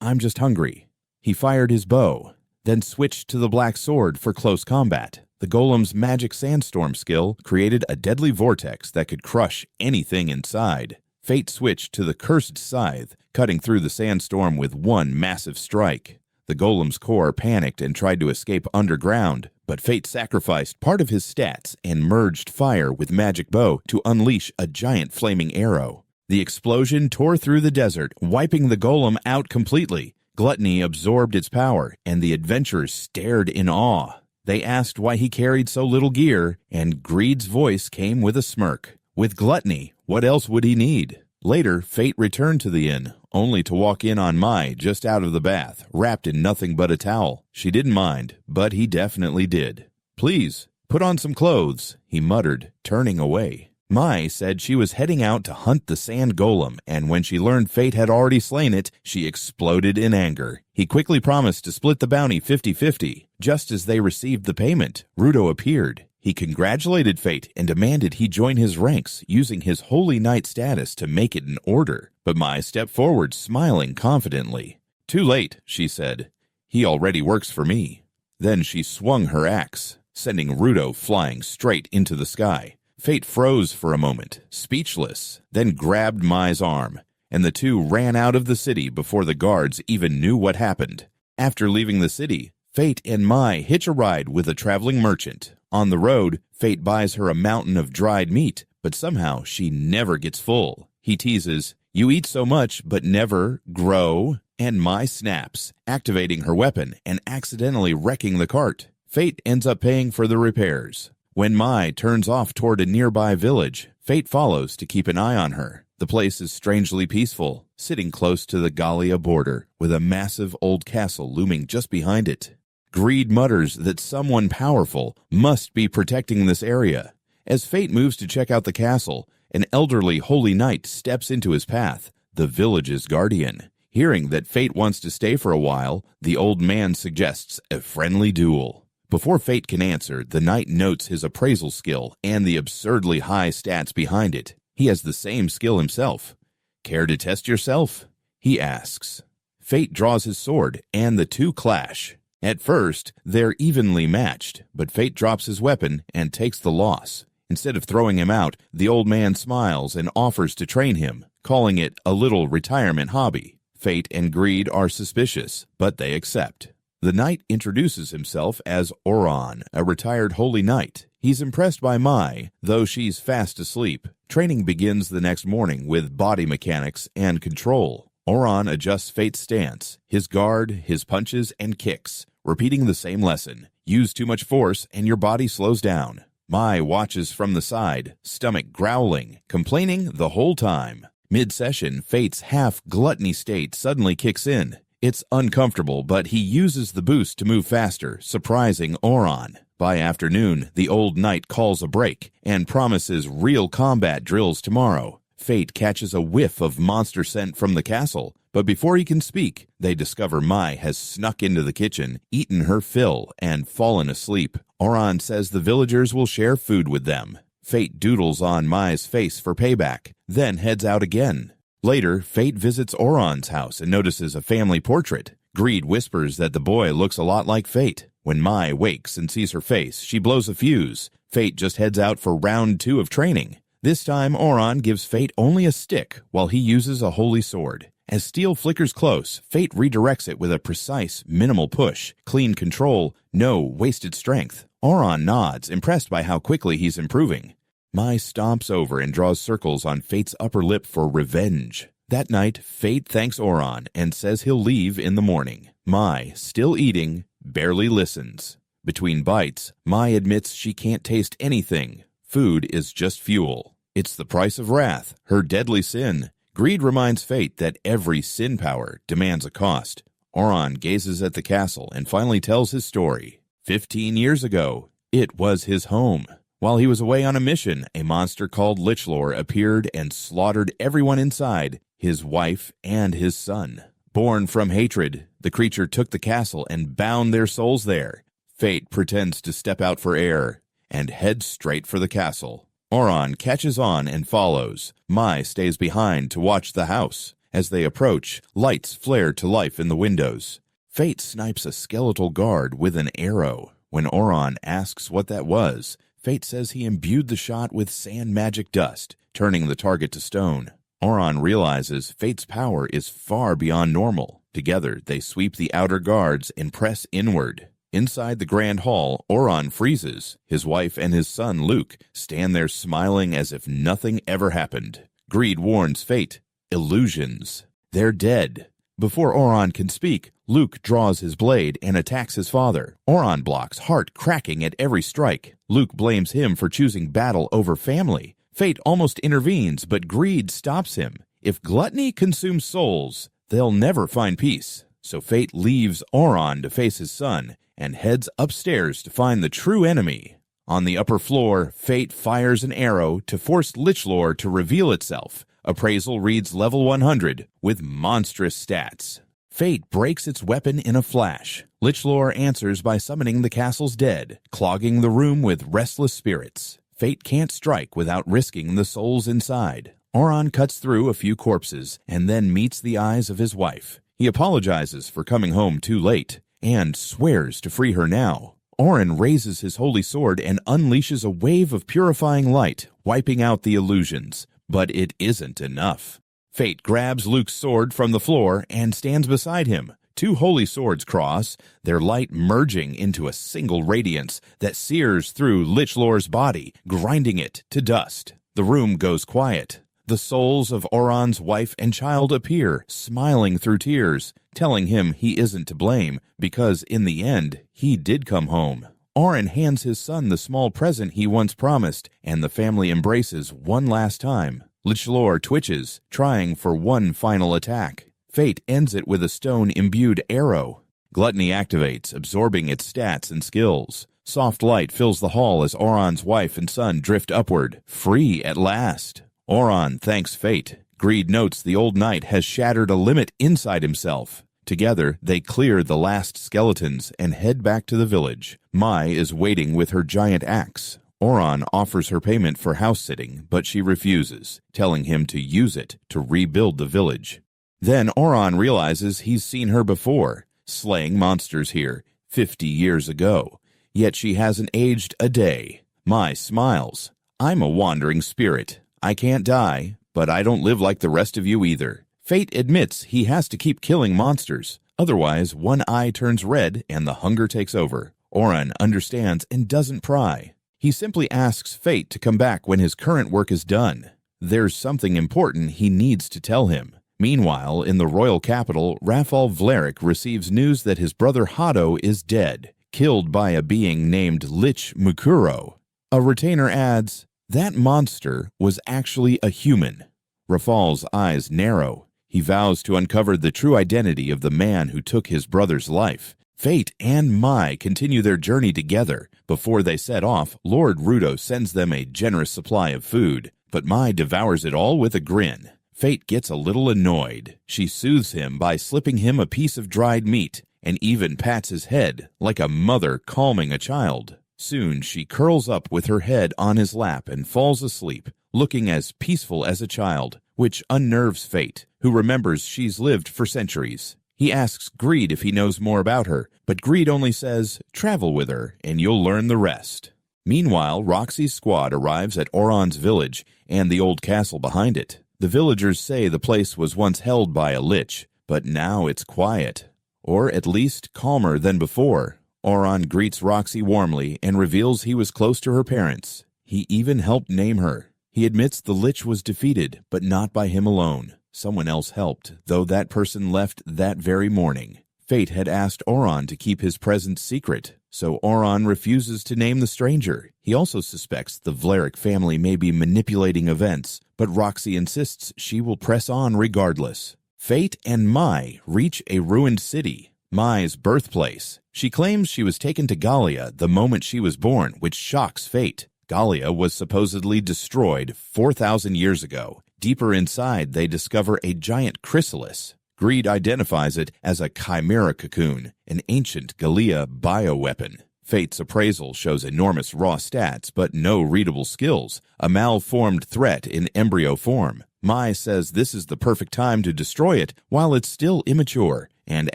Speaker 1: I'm just hungry." He fired his bow, then switched to the black sword for close combat. The golem's magic sandstorm skill created a deadly vortex that could crush anything inside. Fate switched to the cursed scythe, cutting through the sandstorm with one massive strike. The golem's core panicked and tried to escape underground, but Fate sacrificed part of his stats and merged fire with magic bow to unleash a giant flaming arrow. The explosion tore through the desert, wiping the golem out completely. Gluttony absorbed its power, and the adventurers stared in awe. They asked why he carried so little gear, and Greed's voice came with a smirk. With Gluttony, what else would he need? Later, Fate returned to the inn, only to walk in on Mai just out of the bath, wrapped in nothing but a towel. She didn't mind, but he definitely did. "Please, put on some clothes," he muttered, turning away. Mai said she was heading out to hunt the sand golem, and when she learned Fate had already slain it, she exploded in anger. He quickly promised to split the bounty 50-50. Just as they received the payment, Rudo appeared. He congratulated Fate and demanded he join his ranks, using his Holy Knight status to make it an order. But Mai stepped forward, smiling confidently. "Too late," she said. "He already works for me." Then she swung her axe, sending Rudo flying straight into the sky. Fate froze for a moment, speechless, then grabbed Mai's arm, and the two ran out of the city before the guards even knew what happened. After leaving the city, Fate and Mai hitch a ride with a traveling merchant. On the road, Fate buys her a mountain of dried meat, but somehow she never gets full. He teases, "You eat so much, but never grow," and Mai snaps, activating her weapon and accidentally wrecking the cart. Fate ends up paying for the repairs. When Mai turns off toward a nearby village, Fate follows to keep an eye on her. The place is strangely peaceful, sitting close to the Gallia border, with a massive old castle looming just behind it. Greed mutters that someone powerful must be protecting this area. As Fate moves to check out the castle, an elderly holy knight steps into his path, the village's guardian. Hearing that Fate wants to stay for a while, the old man suggests a friendly duel. Before Fate can answer, the knight notes his appraisal skill and the absurdly high stats behind it. He has the same skill himself. "Care to test yourself?" he asks. Fate draws his sword, and the two clash. At first, they're evenly matched, but Fate drops his weapon and takes the loss. Instead of throwing him out, the old man smiles and offers to train him, calling it a little retirement hobby. Fate and Greed are suspicious, but they accept. The knight introduces himself as Oron, a retired holy knight. He's impressed by Mai, though she's fast asleep. Training begins the next morning with body mechanics and control. Oron adjusts Fate's stance, his guard, his punches, and kicks, repeating the same lesson. Use too much force and your body slows down. Mai watches from the side, stomach growling, complaining the whole time. Mid-session, Fate's half-gluttony state suddenly kicks in. It's uncomfortable, but he uses the boost to move faster, surprising Oron. By afternoon, the old knight calls a break and promises real combat drills tomorrow. Fate catches a whiff of monster scent from the castle, but before he can speak, they discover Mai has snuck into the kitchen, eaten her fill, and fallen asleep. Oron says the villagers will share food with them. Fate doodles on Mai's face for payback, then heads out again. Later, Fate visits Oron's house and notices a family portrait. Greed whispers that the boy looks a lot like Fate. When Mai wakes and sees her face, she blows a fuse. Fate just heads out for round 2 of training. This time, Oron gives Fate only a stick while he uses a holy sword. As steel flickers close, fate redirects it with a precise, minimal push, clean control, no wasted strength. Oron nods, impressed by how quickly he's improving. Mai stomps over and draws circles on Fate's upper lip for revenge. That night, Fate thanks Oron and says he'll leave in the morning. Mai, still eating, barely listens. Between bites, Mai admits she can't taste anything. Food is just fuel. It's the price of wrath, her deadly sin. Greed reminds Fate that every sin power demands a cost. Oron gazes at the castle and finally tells his story. 15 years ago, it was his home. While he was away on a mission, a monster called Lichlor appeared and slaughtered everyone inside, his wife and his son. Born from hatred, the creature took the castle and bound their souls there. Fate pretends to step out for air and heads straight for the castle. Oron catches on and follows. Mai stays behind to watch the house. As they approach, lights flare to life in the windows. Fate snipes a skeletal guard with an arrow. When Oron asks what that was, Fate says he imbued the shot with sand magic dust, turning the target to stone. Oron realizes Fate's power is far beyond normal. Together, they sweep the outer guards and press inward. Inside the grand hall, Oron freezes. His wife and his son, Luke, stand there smiling as if nothing ever happened. Greed warns Fate. Illusions. They're dead. Before Oron can speak, Luke draws his blade and attacks his father. Oron blocks, heart cracking at every strike. Luke blames him for choosing battle over family. Fate almost intervenes, but greed stops him. If gluttony consumes souls, they'll never find peace. So Fate leaves Oron to face his son and heads upstairs to find the true enemy. On the upper floor, Fate fires an arrow to force Lichlor to reveal itself. Appraisal reads level 100 with monstrous stats. Fate breaks its weapon in a flash. Lichlor answers by summoning the castle's dead, clogging the room with restless spirits. Fate can't strike without risking the souls inside. Oron cuts through a few corpses and then meets the eyes of his wife. He apologizes for coming home too late and swears to free her now. Oron raises his holy sword and unleashes a wave of purifying light, wiping out the illusions. But it isn't enough. Fate grabs Luke's sword from the floor and stands beside him. Two holy swords cross, their light merging into a single radiance that sears through Lichlor's body, grinding it to dust. The room goes quiet. The souls of Oron's wife and child appear, smiling through tears, telling him he isn't to blame, because in the end, he did come home. Oron hands his son the small present he once promised, and the family embraces one last time. Lichlor twitches, trying for one final attack. Fate ends it with a stone-imbued arrow. Gluttony activates, absorbing its stats and skills. Soft light fills the hall as Oron's wife and son drift upward, free at last. Oron thanks Fate. Greed notes the old knight has shattered a limit inside himself. Together, they clear the last skeletons and head back to the village. Mai is waiting with her giant axe. Oron offers her payment for house-sitting, but she refuses, telling him to use it to rebuild the village. Then Oron realizes he's seen her before, slaying monsters here 50 years ago. Yet she hasn't aged a day. Mai smiles. I'm a wandering spirit. I can't die, but I don't live like the rest of you either. Fate admits he has to keep killing monsters. Otherwise, one eye turns red and the hunger takes over. Oron understands and doesn't pry. He simply asks Fate to come back when his current work is done. There's something important he needs to tell him. Meanwhile, in the royal capital, Rafal Vlerick receives news that his brother Hado is dead, killed by a being named Lich Mukuro. A retainer adds, "That monster was actually a human." Rafal's eyes narrow. He vows to uncover the true identity of the man who took his brother's life. Fate and Mai continue their journey together. Before they set off, Lord Rudo sends them a generous supply of food, but Mai devours it all with a grin. Fate gets a little annoyed. She soothes him by slipping him a piece of dried meat and even pats his head like a mother calming a child. Soon she curls up with her head on his lap and falls asleep, looking as peaceful as a child, which unnerves Fate, who remembers she's lived for centuries. He asks Greed if he knows more about her, but Greed only says, "Travel with her, and you'll learn the rest." Meanwhile, Roxy's squad arrives at Oron's village and the old castle behind it. The villagers say the place was once held by a lich, but now it's quiet. Or at least calmer than before. Oron greets Roxy warmly and reveals he was close to her parents. He even helped name her. He admits the lich was defeated, but not by him alone. Someone else helped, though that person left that very morning. Fate had asked Oron to keep his presence secret, so Oron refuses to name the stranger. He also suspects the Vlarik family may be manipulating events, but Roxy insists she will press on regardless. Fate and Mai reach a ruined city, Mai's birthplace. She claims she was taken to Gallia the moment she was born, which shocks Fate. Gallia was supposedly destroyed 4,000 years ago. Deeper inside, they discover a giant chrysalis. Greed identifies it as a chimera cocoon, an ancient Gallia bioweapon. Fate's appraisal shows enormous raw stats, but no readable skills, a malformed threat in embryo form. Mai says this is the perfect time to destroy it while it's still immature, and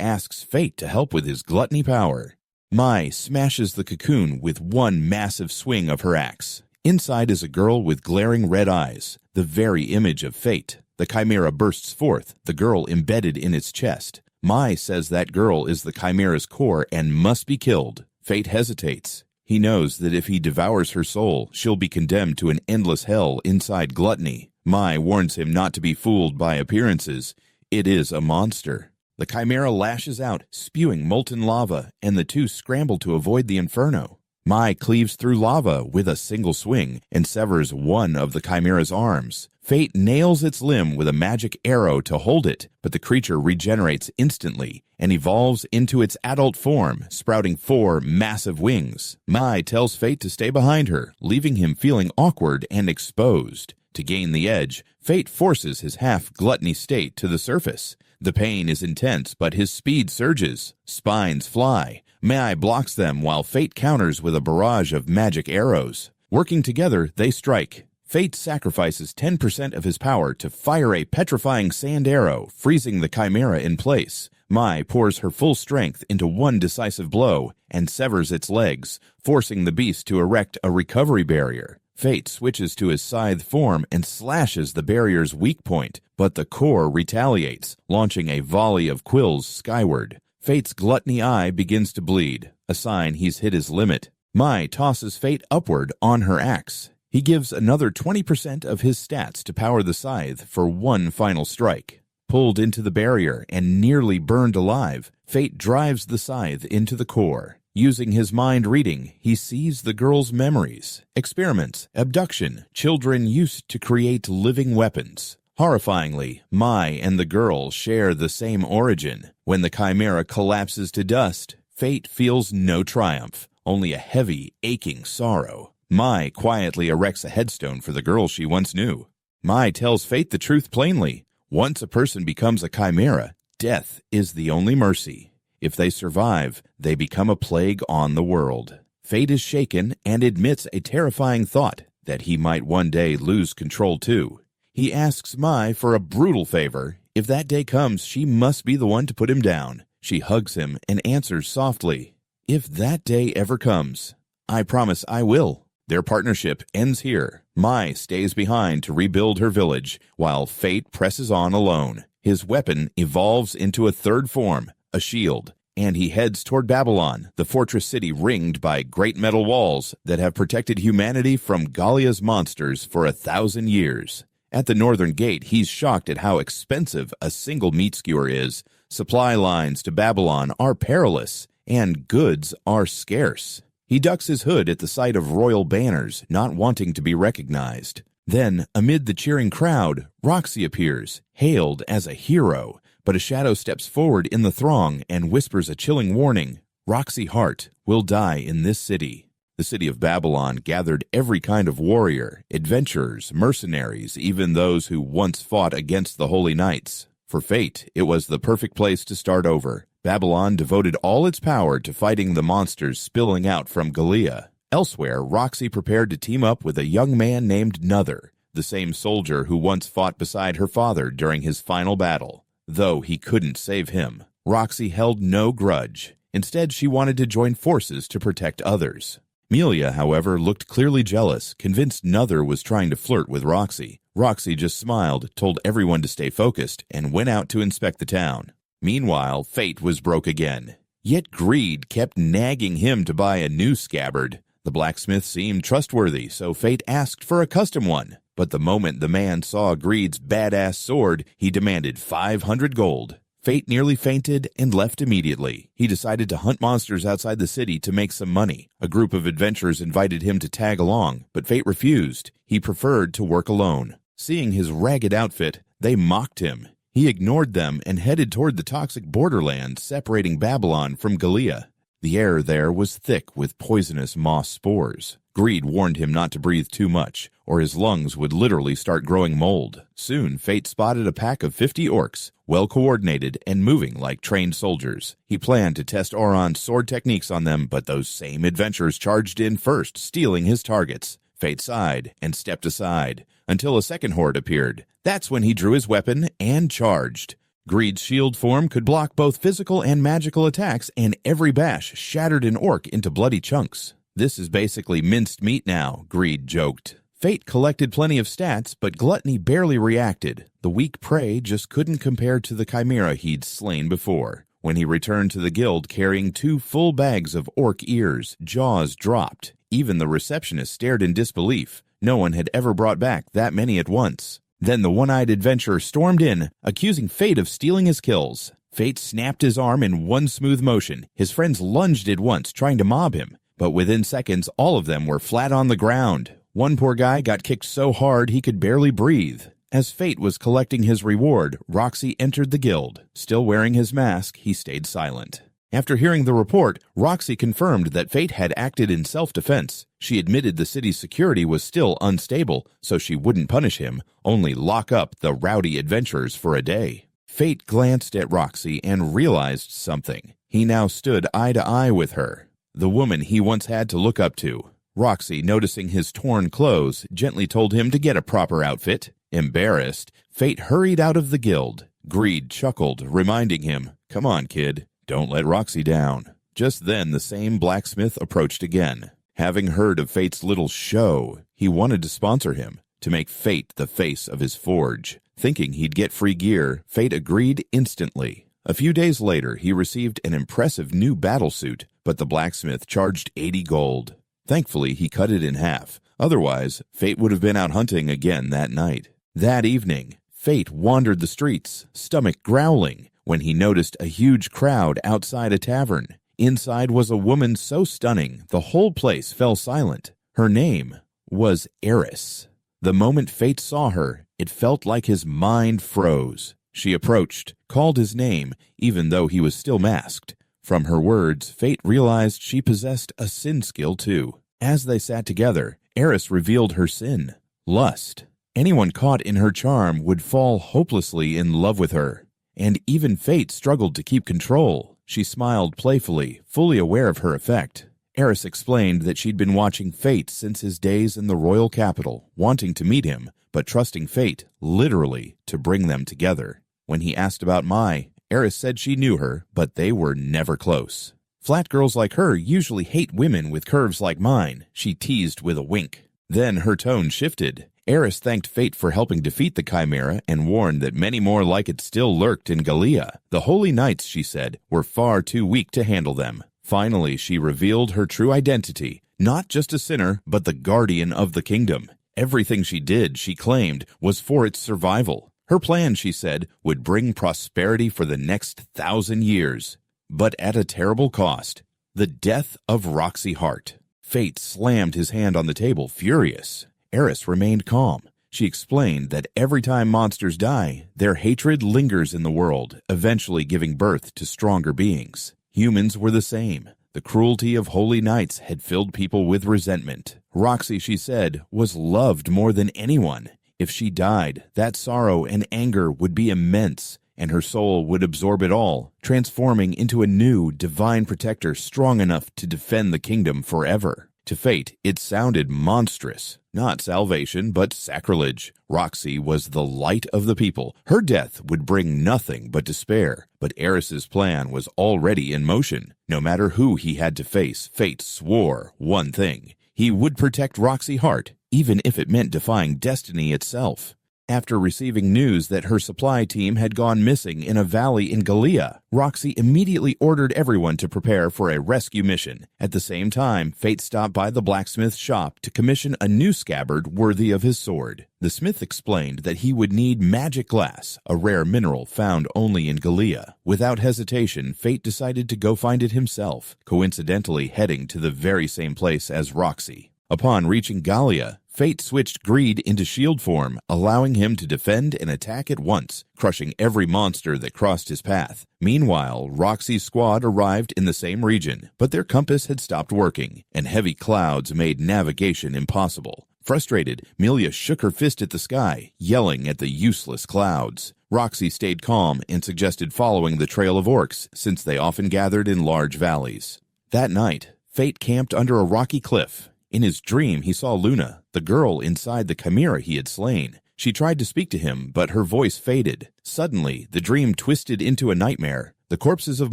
Speaker 1: asks Fate to help with his gluttony power. Mai smashes the cocoon with one massive swing of her axe. Inside is a girl with glaring red eyes, the very image of Fate. The chimera bursts forth, the girl embedded in its chest. Mai says that girl is the chimera's core and must be killed. Fate hesitates. He knows that if he devours her soul, she'll be condemned to an endless hell inside Gluttony. Mai warns him not to be fooled by appearances. It is a monster. The chimera lashes out, spewing molten lava, and the two scramble to avoid the inferno. Mai cleaves through lava with a single swing and severs one of the chimera's arms. Fate nails its limb with a magic arrow to hold it, but the creature regenerates instantly and evolves into its adult form, sprouting 4 massive wings. Mai tells Fate to stay behind her, leaving him feeling awkward and exposed. To gain the edge, Fate forces his half-gluttony state to the surface. The pain is intense, but his speed surges. Spines fly. Mai blocks them while Fate counters with a barrage of magic arrows. Working together, they strike. Fate sacrifices 10% of his power to fire a petrifying sand arrow, freezing the chimera in place. Mai pours her full strength into one decisive blow and severs its legs, forcing the beast to erect a recovery barrier. Fate switches to his scythe form and slashes the barrier's weak point, but the core retaliates, launching a volley of quills skyward. Fate's gluttony eye begins to bleed, a sign he's hit his limit. Mai tosses Fate upward on her axe. He gives another 20% of his stats to power the scythe for one final strike. Pulled into the barrier and nearly burned alive, Fate drives the scythe into the core. Using his mind reading, he sees the girl's memories, experiments, abduction, children used to create living weapons. Horrifyingly, Mai and the girl share the same origin. When the chimera collapses to dust, Fate feels no triumph, only a heavy, aching sorrow. Mai quietly erects a headstone for the girl she once knew. Mai tells Fate the truth plainly. Once a person becomes a chimera, death is the only mercy. If they survive, they become a plague on the world. Fate is shaken and admits a terrifying thought, that he might one day lose control too. He asks Mai for a brutal favor. If that day comes, she must be the one to put him down. She hugs him and answers softly, "If that day ever comes, I promise I will." Their partnership ends here. Mai stays behind to rebuild her village, while Fate presses on alone. His weapon evolves into a third form, a shield, and he heads toward Babylon, the fortress city ringed by great metal walls that have protected humanity from Gallia's monsters for 1,000 years. At the northern gate, he's shocked at how expensive a single meat skewer is. Supply lines to Babylon are perilous, and goods are scarce. He ducks his hood at the sight of royal banners, not wanting to be recognized. Then, amid the cheering crowd, Roxy appears, hailed as a hero, but a shadow steps forward in the throng and whispers a chilling warning. Roxy Hart will die in this city. The city of Babylon gathered every kind of warrior, adventurers, mercenaries, even those who once fought against the Holy Knights. For Fate, it was the perfect place to start over. Babylon devoted all its power to fighting the monsters spilling out from Gallia. Elsewhere, Roxy prepared to team up with a young man named Nother, the same soldier who once fought beside her father during his final battle. Though he couldn't save him, Roxy held no grudge. Instead, she wanted to join forces to protect others. Melia, however, looked clearly jealous, convinced Nother was trying to flirt with Roxy. Roxy just smiled, told everyone to stay focused, and went out to inspect the town. Meanwhile, Fate was broke again. Yet greed kept nagging him to buy a new scabbard. The blacksmith seemed trustworthy, so Fate asked for a custom one. But the moment the man saw Greed's badass sword, he demanded 500 gold. Fate nearly fainted and left immediately. He decided to hunt monsters outside the city to make some money. A group of adventurers invited him to tag along, but Fate refused. He preferred to work alone. Seeing his ragged outfit, they mocked him. He ignored them and headed toward the toxic borderland separating Babylon from Gallia. The air there was thick with poisonous moss spores. Greed warned him not to breathe too much, or his lungs would literally start growing mold. Soon, Fate spotted a pack of 50 orcs, well-coordinated and moving like trained soldiers. He planned to test Auron's sword techniques on them, but those same adventurers charged in first, stealing his targets. Fate sighed and stepped aside, until a second horde appeared. That's when he drew his weapon and charged. Greed's shield form could block both physical and magical attacks, and every bash shattered an orc into bloody chunks. "This is basically minced meat now," Greed joked. Fate collected plenty of stats, but Gluttony barely reacted. The weak prey just couldn't compare to the chimera he'd slain before. When he returned to the guild carrying 2 full bags of orc ears, jaws dropped. Even the receptionist stared in disbelief. No one had ever brought back that many at once. Then the one-eyed adventurer stormed in, accusing Fate of stealing his kills. Fate snapped his arm in one smooth motion. His friends lunged at once, trying to mob him. But within seconds, all of them were flat on the ground. One poor guy got kicked so hard he could barely breathe. As Fate was collecting his reward, Roxy entered the guild. Still wearing his mask, he stayed silent. After hearing the report, Roxy confirmed that Fate had acted in self-defense. She admitted the city's security was still unstable, so she wouldn't punish him, only lock up the rowdy adventurers for a day. Fate glanced at Roxy and realized something. He now stood eye to eye with her, the woman he once had to look up to. Roxy, noticing his torn clothes, gently told him to get a proper outfit. Embarrassed, Fate hurried out of the guild. Greed chuckled, reminding him, "Come on, kid. Don't let Roxy down." Just then, the same blacksmith approached again. Having heard of Fate's little show, he wanted to sponsor him, to make Fate the face of his forge. Thinking he'd get free gear, Fate agreed instantly. A few days later, he received an impressive new battlesuit, but the blacksmith charged 80 gold. Thankfully, he cut it in half. Otherwise, Fate would have been out hunting again that night. That evening, Fate wandered the streets, stomach growling, when he noticed a huge crowd outside a tavern. Inside was a woman so stunning, the whole place fell silent. Her name was Eris. The moment Fate saw her, it felt like his mind froze. She approached, called his name, even though he was still masked. From her words, Fate realized she possessed a sin skill too. As they sat together, Eris revealed her sin: lust. Anyone caught in her charm would fall hopelessly in love with her. And even Fate struggled to keep control. She smiled playfully, fully aware of her effect. Eris explained that she'd been watching Fate since his days in the royal capital, wanting to meet him, but trusting Fate, literally, to bring them together. When he asked about Mai, Eris said she knew her, but they were never close. "Flat girls like her usually hate women with curves like mine," she teased with a wink. Then her tone shifted. Eris thanked Fate for helping defeat the Chimera and warned that many more like it still lurked in Gallia. The Holy Knights, she said, were far too weak to handle them. Finally, she revealed her true identity, not just a sinner, but the guardian of the kingdom. Everything she did, she claimed, was for its survival. Her plan, she said, would bring prosperity for the next 1,000 years. But at a terrible cost: the death of Roxy Hart. Fate slammed his hand on the table, furious. Eris remained calm. She explained that every time monsters die, their hatred lingers in the world, eventually giving birth to stronger beings. Humans were the same. The cruelty of holy knights had filled people with resentment. Roxy, she said, was loved more than anyone. If she died, that sorrow and anger would be immense, and her soul would absorb it all, transforming into a new, divine protector strong enough to defend the kingdom forever. To Fate, it sounded monstrous. Not salvation, but sacrilege. Roxy was the light of the people. Her death would bring nothing but despair. But Eris's plan was already in motion. No matter who he had to face, Fate swore one thing. He would protect Roxy Hart, even if it meant defying destiny itself. After receiving news that her supply team had gone missing in a valley in Gallia, Roxy immediately ordered everyone to prepare for a rescue mission. At the same time, Fate stopped by the blacksmith's shop to commission a new scabbard worthy of his sword. The smith explained that he would need magic glass, a rare mineral found only in Gallia. Without hesitation, Fate decided to go find it himself, coincidentally heading to the very same place as Roxy. Upon reaching Gallia, Fate switched Greed into shield form, allowing him to defend and attack at once, crushing every monster that crossed his path. Meanwhile, Roxy's squad arrived in the same region, but their compass had stopped working, and heavy clouds made navigation impossible. Frustrated, Milia shook her fist at the sky, yelling at the useless clouds. Roxy stayed calm and suggested following the trail of orcs, since they often gathered in large valleys. That night, Fate camped under a rocky cliff. In his dream, he saw Luna, the girl inside the chimera he had slain. She tried to speak to him, but her voice faded. Suddenly, the dream twisted into a nightmare. The corpses of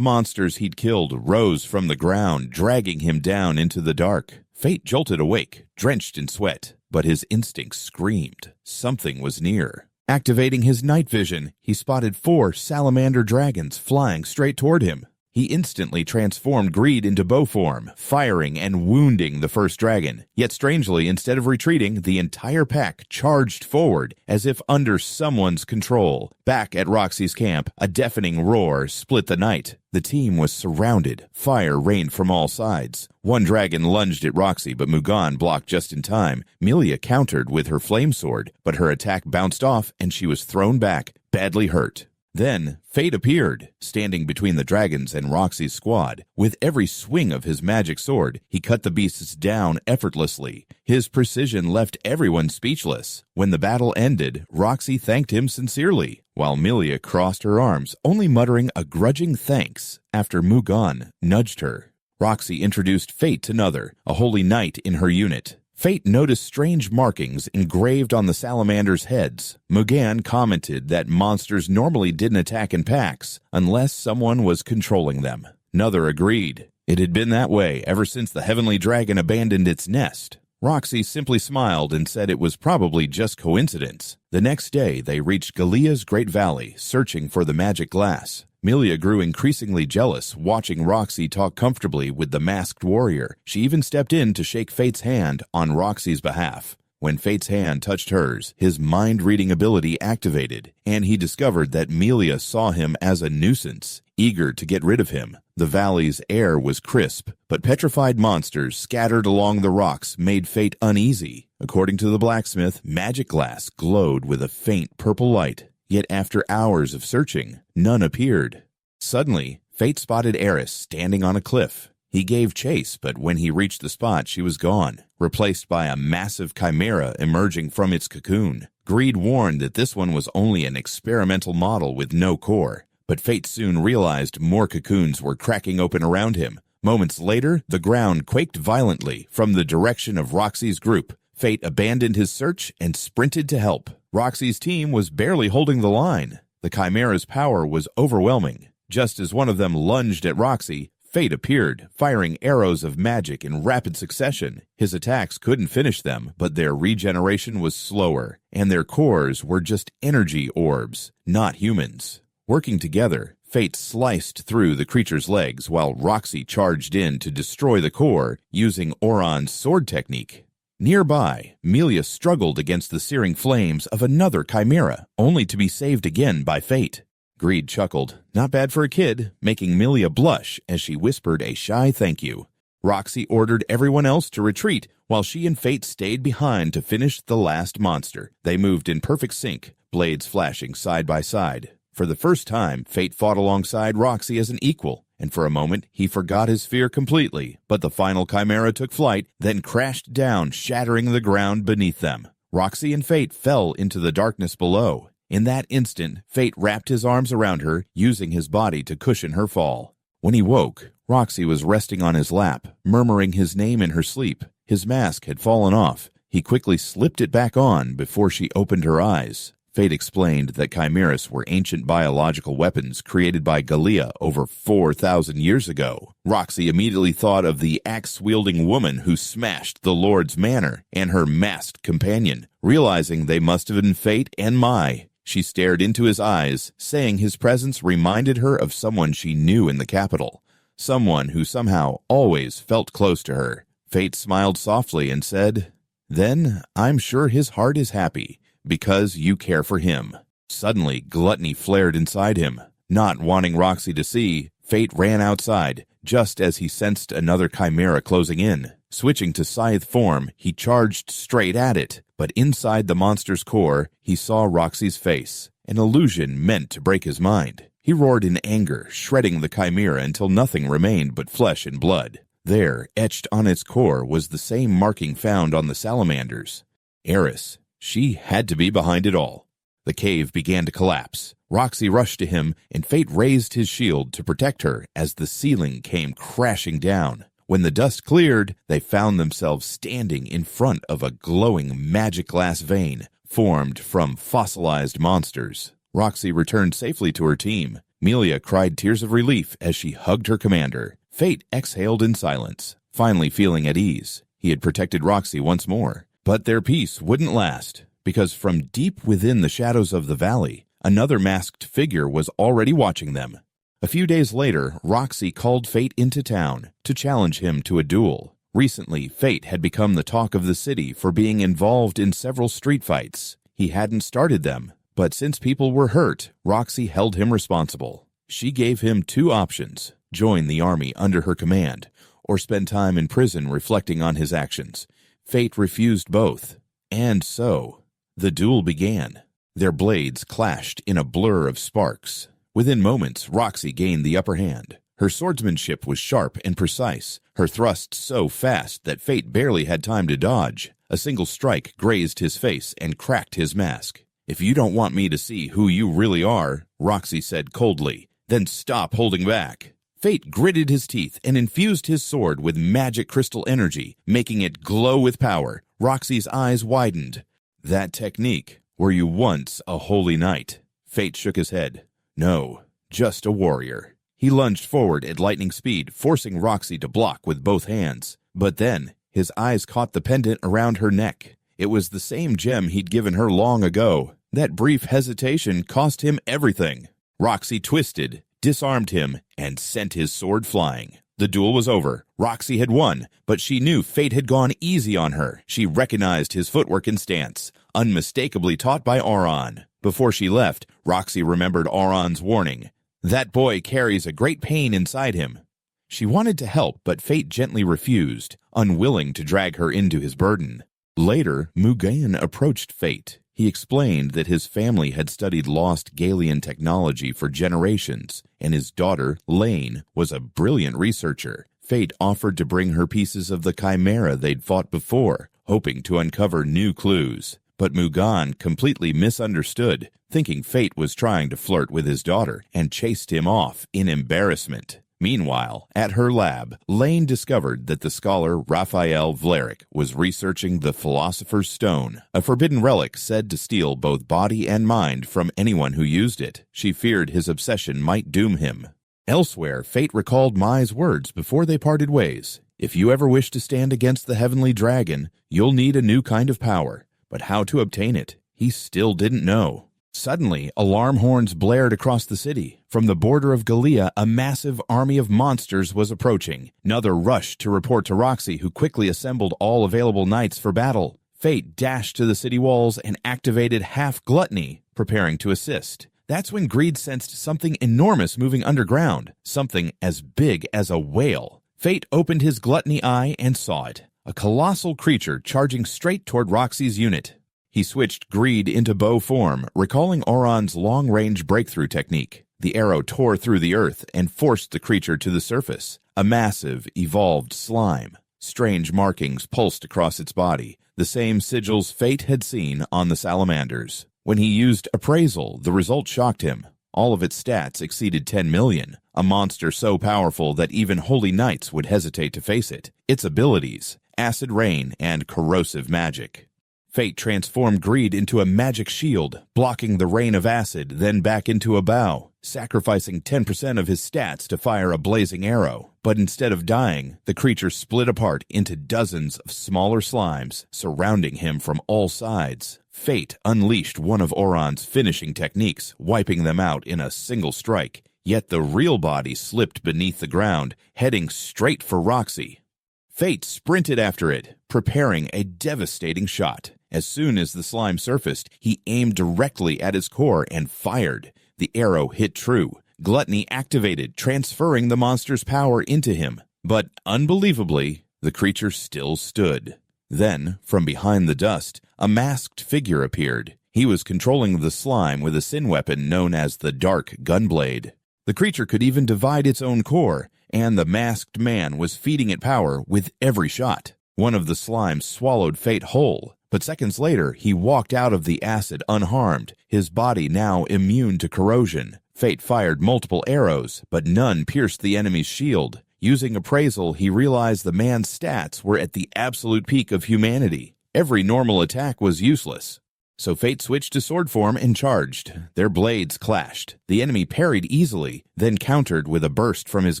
Speaker 1: monsters he'd killed rose from the ground, dragging him down into the dark. Fate jolted awake, drenched in sweat, but his instincts screamed. Something was near. Activating his night vision, he spotted 4 salamander dragons flying straight toward him. He instantly transformed Greed into bow form, firing and wounding the first dragon. Yet strangely, instead of retreating, the entire pack charged forward, as if under someone's control. Back at Roxy's camp, a deafening roar split the night. The team was surrounded. Fire rained from all sides. One dragon lunged at Roxy, but Mugan blocked just in time. Milia countered with her flame sword, but her attack bounced off and she was thrown back, badly hurt. Then, Fate appeared, standing between the dragons and Roxy's squad. With every swing of his magic sword, he cut the beasts down effortlessly. His precision left everyone speechless. When the battle ended, Roxy thanked him sincerely, while Milia crossed her arms, only muttering a grudging thanks after Mugan nudged her. Roxy introduced Fate to Nother, a holy knight in her unit. Fate noticed strange markings engraved on the salamanders' heads. Mugan commented that monsters normally didn't attack in packs unless someone was controlling them. Nother agreed. It had been that way ever since the heavenly dragon abandoned its nest. Roxy simply smiled and said it was probably just coincidence. The next day, they reached Gallia's Great Valley, searching for the magic glass. Milia grew increasingly jealous, watching Roxy talk comfortably with the masked warrior. She even stepped in to shake Fate's hand on Roxy's behalf. When Fate's hand touched hers, his mind-reading ability activated, and he discovered that Milia saw him as a nuisance, eager to get rid of him. The valley's air was crisp, but petrified monsters scattered along the rocks made Fate uneasy. According to the blacksmith, magic glass glowed with a faint purple light. Yet after hours of searching, none appeared. Suddenly, Fate spotted Eris standing on a cliff. He gave chase, but when he reached the spot, she was gone, replaced by a massive chimera emerging from its cocoon. Greed warned that this one was only an experimental model with no core, but Fate soon realized more cocoons were cracking open around him. Moments later, the ground quaked violently from the direction of Roxy's group. Fate abandoned his search and sprinted to help. Roxy's team was barely holding the line. The Chimera's power was overwhelming. Just as one of them lunged at Roxy, Fate appeared, firing arrows of magic in rapid succession. His attacks couldn't finish them, but their regeneration was slower, and their cores were just energy orbs, not humans. Working together, Fate sliced through the creature's legs while Roxy charged in to destroy the core using Oron's sword technique. Nearby, Milia struggled against the searing flames of another chimera, only to be saved again by Fate. Greed chuckled, not bad for a kid, making Milia blush as she whispered a shy thank you. Roxy ordered everyone else to retreat, while she and Fate stayed behind to finish the last monster. They moved in perfect sync, blades flashing side by side. For the first time, Fate fought alongside Roxy as an equal, and for a moment he forgot his fear completely, but the final chimera took flight, then crashed down, shattering the ground beneath them. Roxy and Fate fell into the darkness below. In that instant, Fate wrapped his arms around her, using his body to cushion her fall. When he woke, Roxy was resting on his lap, murmuring his name in her sleep. His mask had fallen off. He quickly slipped it back on before she opened her eyes. Fate explained that chimeras were ancient biological weapons created by Gallia over 4,000 years ago. Roxy immediately thought of the axe-wielding woman who smashed the Lord's manor and her masked companion, realizing they must have been Fate and Mai. She stared into his eyes, saying his presence reminded her of someone she knew in the capital, someone who somehow always felt close to her. Fate smiled softly and said, "Then I'm sure his heart is happy, because you care for him." Suddenly, Gluttony flared inside him. Not wanting Roxy to see, Fate ran outside, just as he sensed another chimera closing in. Switching to scythe form, he charged straight at it, but inside the monster's core, he saw Roxy's face, an illusion meant to break his mind. He roared in anger, shredding the chimera until nothing remained but flesh and blood. There, etched on its core, was the same marking found on the salamanders. Eris. She had to be behind it all. The cave began to collapse. Roxy rushed to him, and Fate raised his shield to protect her as the ceiling came crashing down. When the dust cleared, they found themselves standing in front of a glowing magic glass vein formed from fossilized monsters. Roxy returned safely to her team. Melia cried tears of relief as she hugged her commander. Fate exhaled in silence, finally feeling at ease. He had protected Roxy once more. But their peace wouldn't last, because from deep within the shadows of the valley, another masked figure was already watching them. A few days later, Roxy called Fate into town to challenge him to a duel. Recently, Fate had become the talk of the city for being involved in several street fights. He hadn't started them, but since people were hurt, Roxy held him responsible. She gave him two options: join the army under her command, or spend time in prison reflecting on his actions. Fate refused both, and so the duel began. Their blades clashed in a blur of sparks. Within moments, Roxy gained the upper hand. Her swordsmanship was sharp and precise, her thrusts so fast that Fate barely had time to dodge. A single strike grazed his face and cracked his mask. "If you don't want me to see who you really are," Roxy said coldly, "then stop holding back." Fate gritted his teeth and infused his sword with magic crystal energy, making it glow with power. Roxy's eyes widened. "That technique, were you once a holy knight?" Fate shook his head. "No, just a warrior." He lunged forward at lightning speed, forcing Roxy to block with both hands. But then, his eyes caught the pendant around her neck. It was the same gem he'd given her long ago. That brief hesitation cost him everything. Roxy twisted, disarmed him, and sent his sword flying. The duel was over. Roxy had won, but she knew Fate had gone easy on her. She recognized his footwork and stance, unmistakably taught by Auron. Before she left, Roxy remembered Auron's warning. That boy carries a great pain inside him. She wanted to help, but Fate gently refused, unwilling to drag her into his burden. Later, Mugain approached Fate. He explained that his family had studied lost Galian technology for generations, and his daughter, Lane, was a brilliant researcher. Fate offered to bring her pieces of the chimera they'd fought before, hoping to uncover new clues. But Mugain completely misunderstood, thinking Fate was trying to flirt with his daughter, and chased him off in embarrassment. Meanwhile, at her lab, Lane discovered that the scholar Raphael Vlarik was researching the Philosopher's Stone, a forbidden relic said to steal both body and mind from anyone who used it. She feared his obsession might doom him. Elsewhere, Fate recalled Mai's words before they parted ways. "If you ever wish to stand against the heavenly dragon, you'll need a new kind of power. But how to obtain it, he still didn't know." Suddenly, alarm horns blared across the city. From the border of Gallia, a massive army of monsters was approaching. Another rushed to report to Roxy, who quickly assembled all available knights for battle. Fate dashed to the city walls and activated half Gluttony, preparing to assist. That's when Greed sensed something enormous moving underground, something as big as a whale. Fate opened his Gluttony eye and saw it, a colossal creature charging straight toward Roxy's unit. He switched Greed into bow form, recalling Auron's long-range breakthrough technique. The arrow tore through the earth and forced the creature to the surface, a massive, evolved slime. Strange markings pulsed across its body, the same sigils Fate had seen on the salamanders. When he used Appraisal, the result shocked him. All of its stats exceeded 10 million, a monster so powerful that even holy knights would hesitate to face it. Its abilities, acid rain, and corrosive magic. Fate transformed greed into a magic shield, blocking the rain of acid, then back into a bow, sacrificing 10% of his stats to fire a blazing arrow. But instead of dying, the creature split apart into dozens of smaller slimes, surrounding him from all sides. Fate unleashed one of Oron's finishing techniques, wiping them out in a single strike. Yet the real body slipped beneath the ground, heading straight for Roxy. Fate sprinted after it, preparing a devastating shot. As soon as the slime surfaced, he aimed directly at its core and fired. The arrow hit true. Gluttony activated, transferring the monster's power into him. But unbelievably, the creature still stood. Then, from behind the dust, a masked figure appeared. He was controlling the slime with a sin weapon known as the Dark Gunblade. The creature could even divide its own core, and the masked man was feeding it power with every shot. One of the slimes swallowed Fate whole, but seconds later he walked out of the acid unharmed, his body now immune to corrosion. Fate fired multiple arrows, but none pierced the enemy's shield. Using appraisal, he realized the man's stats were at the absolute peak of humanity. Every normal attack was useless. So Fate switched to sword form and charged. Their blades clashed. The enemy parried easily, then countered with a burst from his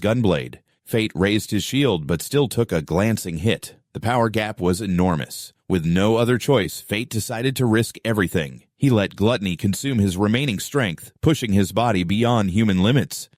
Speaker 1: gunblade. Fate raised his shield but still took a glancing hit. The power gap was enormous. With no other choice, Fate decided to risk everything. He let Gluttony consume his remaining strength, pushing his body beyond human limits.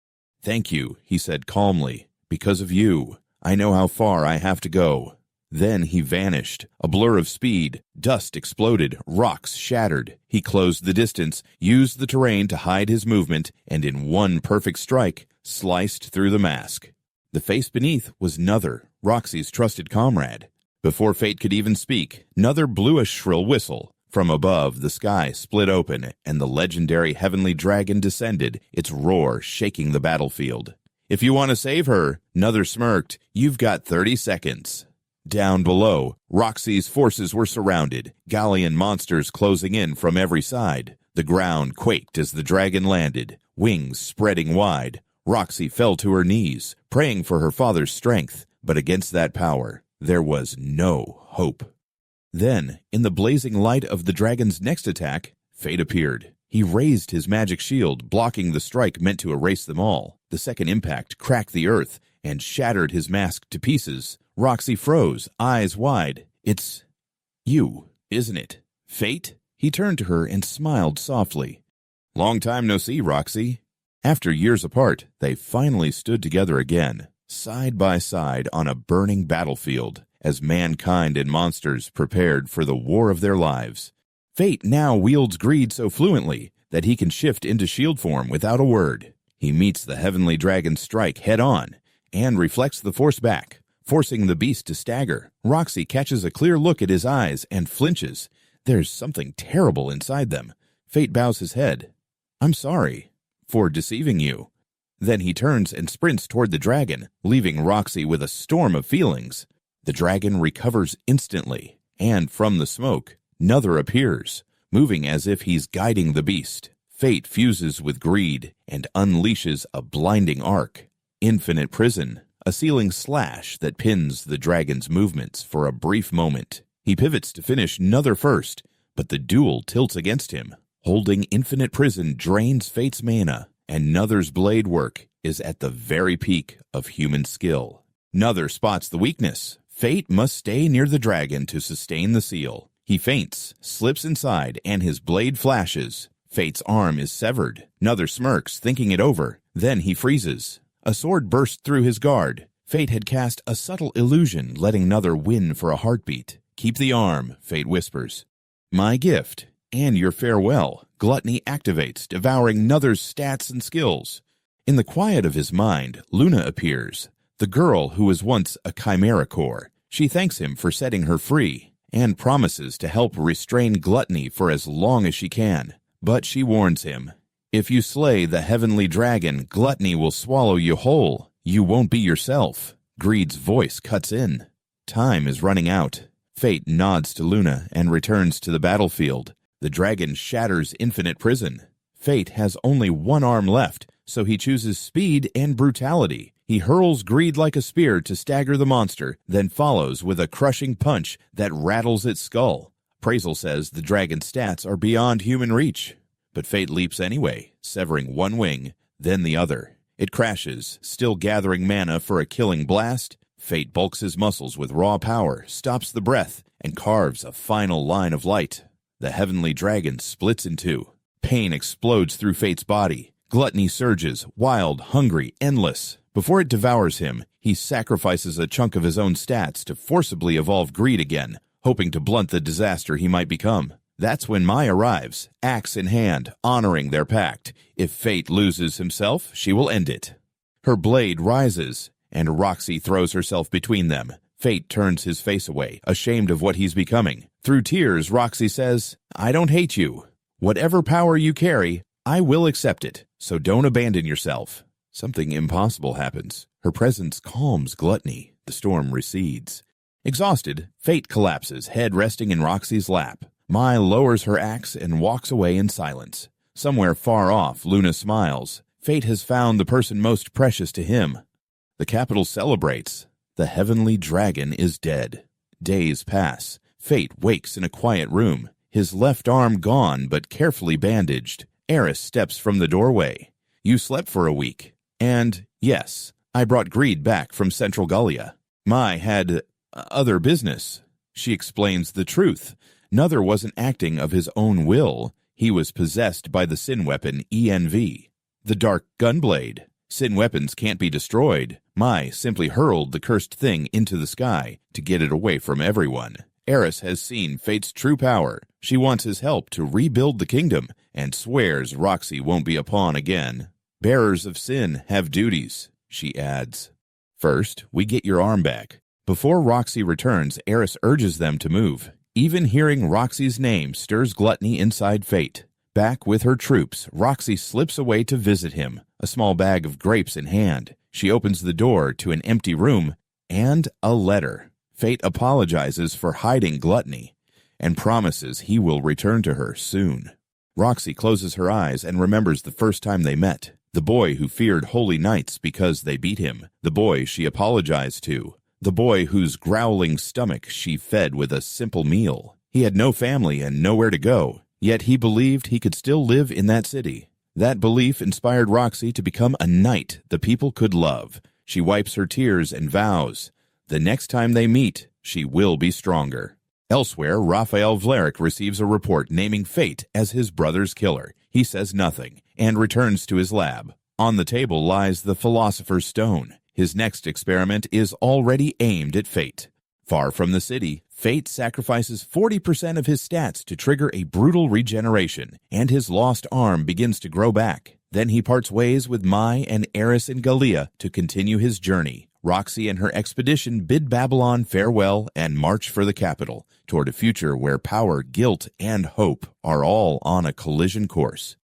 Speaker 1: "Thank you," he said calmly. "Because of you, I know how far I have to go." Then he vanished, a blur of speed. Dust exploded, rocks shattered. He closed the distance, used the terrain to hide his movement, and in one perfect strike, sliced through the mask. The face beneath was Nother, Roxy's trusted comrade. Before Fate could even speak, Nother blew a shrill whistle. From above, the sky split open, and the legendary heavenly dragon descended, its roar shaking the battlefield. "If you want to save her," Nother smirked, "you've got 30 seconds. Down below, Roxy's forces were surrounded, Gallian monsters closing in from every side. The ground quaked as the dragon landed, wings spreading wide. Roxy fell to her knees, praying for her father's strength, but against that power, there was no hope. Then, in the blazing light of the dragon's next attack, Fate appeared. He raised his magic shield, blocking the strike meant to erase them all. The second impact cracked the earth and shattered his mask to pieces. Roxy froze, eyes wide. "It's you, isn't it? Fate?" He turned to her and smiled softly. "Long time no see, Roxy." After years apart, they finally stood together again, side by side on a burning battlefield, as mankind and monsters prepared for the war of their lives. Fate now wields greed so fluently that he can shift into shield form without a word. He meets the heavenly dragon's strike head-on and reflects the force back, forcing the beast to stagger. Roxy catches a clear look at his eyes and flinches. There's something terrible inside them. Fate bows his head. "I'm sorry for deceiving you." Then he turns and sprints toward the dragon, leaving Roxy with a storm of feelings. The dragon recovers instantly, and from the smoke, Nother appears, moving as if he's guiding the beast. Fate fuses with greed and unleashes a blinding arc. Infinite prison, a ceiling slash that pins the dragon's movements for a brief moment. He pivots to finish Nother first, but the duel tilts against him. Holding infinite prison drains Fate's mana, and Nother's blade work is at the very peak of human skill. Nother spots the weakness. Fate must stay near the dragon to sustain the seal. He feints, slips inside, and his blade flashes. Fate's arm is severed. Nother smirks, thinking it over. Then he freezes. A sword bursts through his guard. Fate had cast a subtle illusion, letting Nother win for a heartbeat. "Keep the arm," Fate whispers. "My gift, and your farewell." Gluttony activates, devouring Nother's stats and skills. In the quiet of his mind, Luna appears, the girl who was once a chimera core. She thanks him for setting her free, and promises to help restrain Gluttony for as long as she can. But she warns him, "If you slay the heavenly dragon, Gluttony will swallow you whole. You won't be yourself." Greed's voice cuts in. Time is running out. Fate nods to Luna and returns to the battlefield. The dragon shatters infinite prison. Fate has only one arm left, so he chooses speed and brutality. He hurls greed like a spear to stagger the monster, then follows with a crushing punch that rattles its skull. Appraisal says the dragon's stats are beyond human reach. But fate leaps anyway, severing one wing, then the other. It crashes, still gathering mana for a killing blast. Fate bulks his muscles with raw power, stops the breath, and carves a final line of light. The heavenly dragon splits in two. Pain explodes through Fate's body. Gluttony surges, wild, hungry, endless. Before it devours him, he sacrifices a chunk of his own stats to forcibly evolve greed again, hoping to blunt the disaster he might become. That's when Mai arrives, axe in hand, honoring their pact. If Fate loses himself, she will end it. Her blade rises, and Roxy throws herself between them. Fate turns his face away, ashamed of what he's becoming. Through tears, Roxy says, "I don't hate you. Whatever power you carry, I will accept it, so don't abandon yourself." Something impossible happens. Her presence calms Gluttony. The storm recedes. Exhausted, Fate collapses, head resting in Roxy's lap. Mai lowers her axe and walks away in silence. Somewhere far off, Luna smiles. Fate has found the person most precious to him. The capital celebrates. The heavenly dragon is dead. Days pass. Fate wakes in a quiet room, his left arm gone but carefully bandaged. Eris steps from the doorway. "You slept for a week. And, yes, I brought greed back from Central Gallia. Mai had other business." She explains the truth. Nother wasn't acting of his own will. He was possessed by the sin weapon ENV. The dark gunblade. Sin weapons can't be destroyed. Mai simply hurled the cursed thing into the sky to get it away from everyone. Eris has seen Fate's true power. She wants his help to rebuild the kingdom and swears Roxy won't be a pawn again. "Bearers of sin have duties," she adds. "First, we get your arm back." Before Roxy returns, Eris urges them to move. Even hearing Roxy's name stirs Gluttony inside Fate. Back with her troops, Roxy slips away to visit him, a small bag of grapes in hand. She opens the door to an empty room and a letter. Fate apologizes for hiding Gluttony and promises he will return to her soon. Roxy closes her eyes and remembers the first time they met. The boy who feared holy knights because they beat him. The boy she apologized to. The boy whose growling stomach she fed with a simple meal. He had no family and nowhere to go, yet he believed he could still live in that city. That belief inspired Roxy to become a knight the people could love. She wipes her tears and vows, the next time they meet, she will be stronger. Elsewhere, Raphael Vlerick receives a report naming Fate as his brother's killer. He says nothing and returns to his lab. On the table lies the Philosopher's Stone. His next experiment is already aimed at Fate. Far from the city, Fate sacrifices 40% of his stats to trigger a brutal regeneration, and his lost arm begins to grow back. Then he parts ways with Mai and Eris in Gallia to continue his journey. Roxy and her expedition bid Babylon farewell and march for the capital, toward a future where power, guilt, and hope are all on a collision course.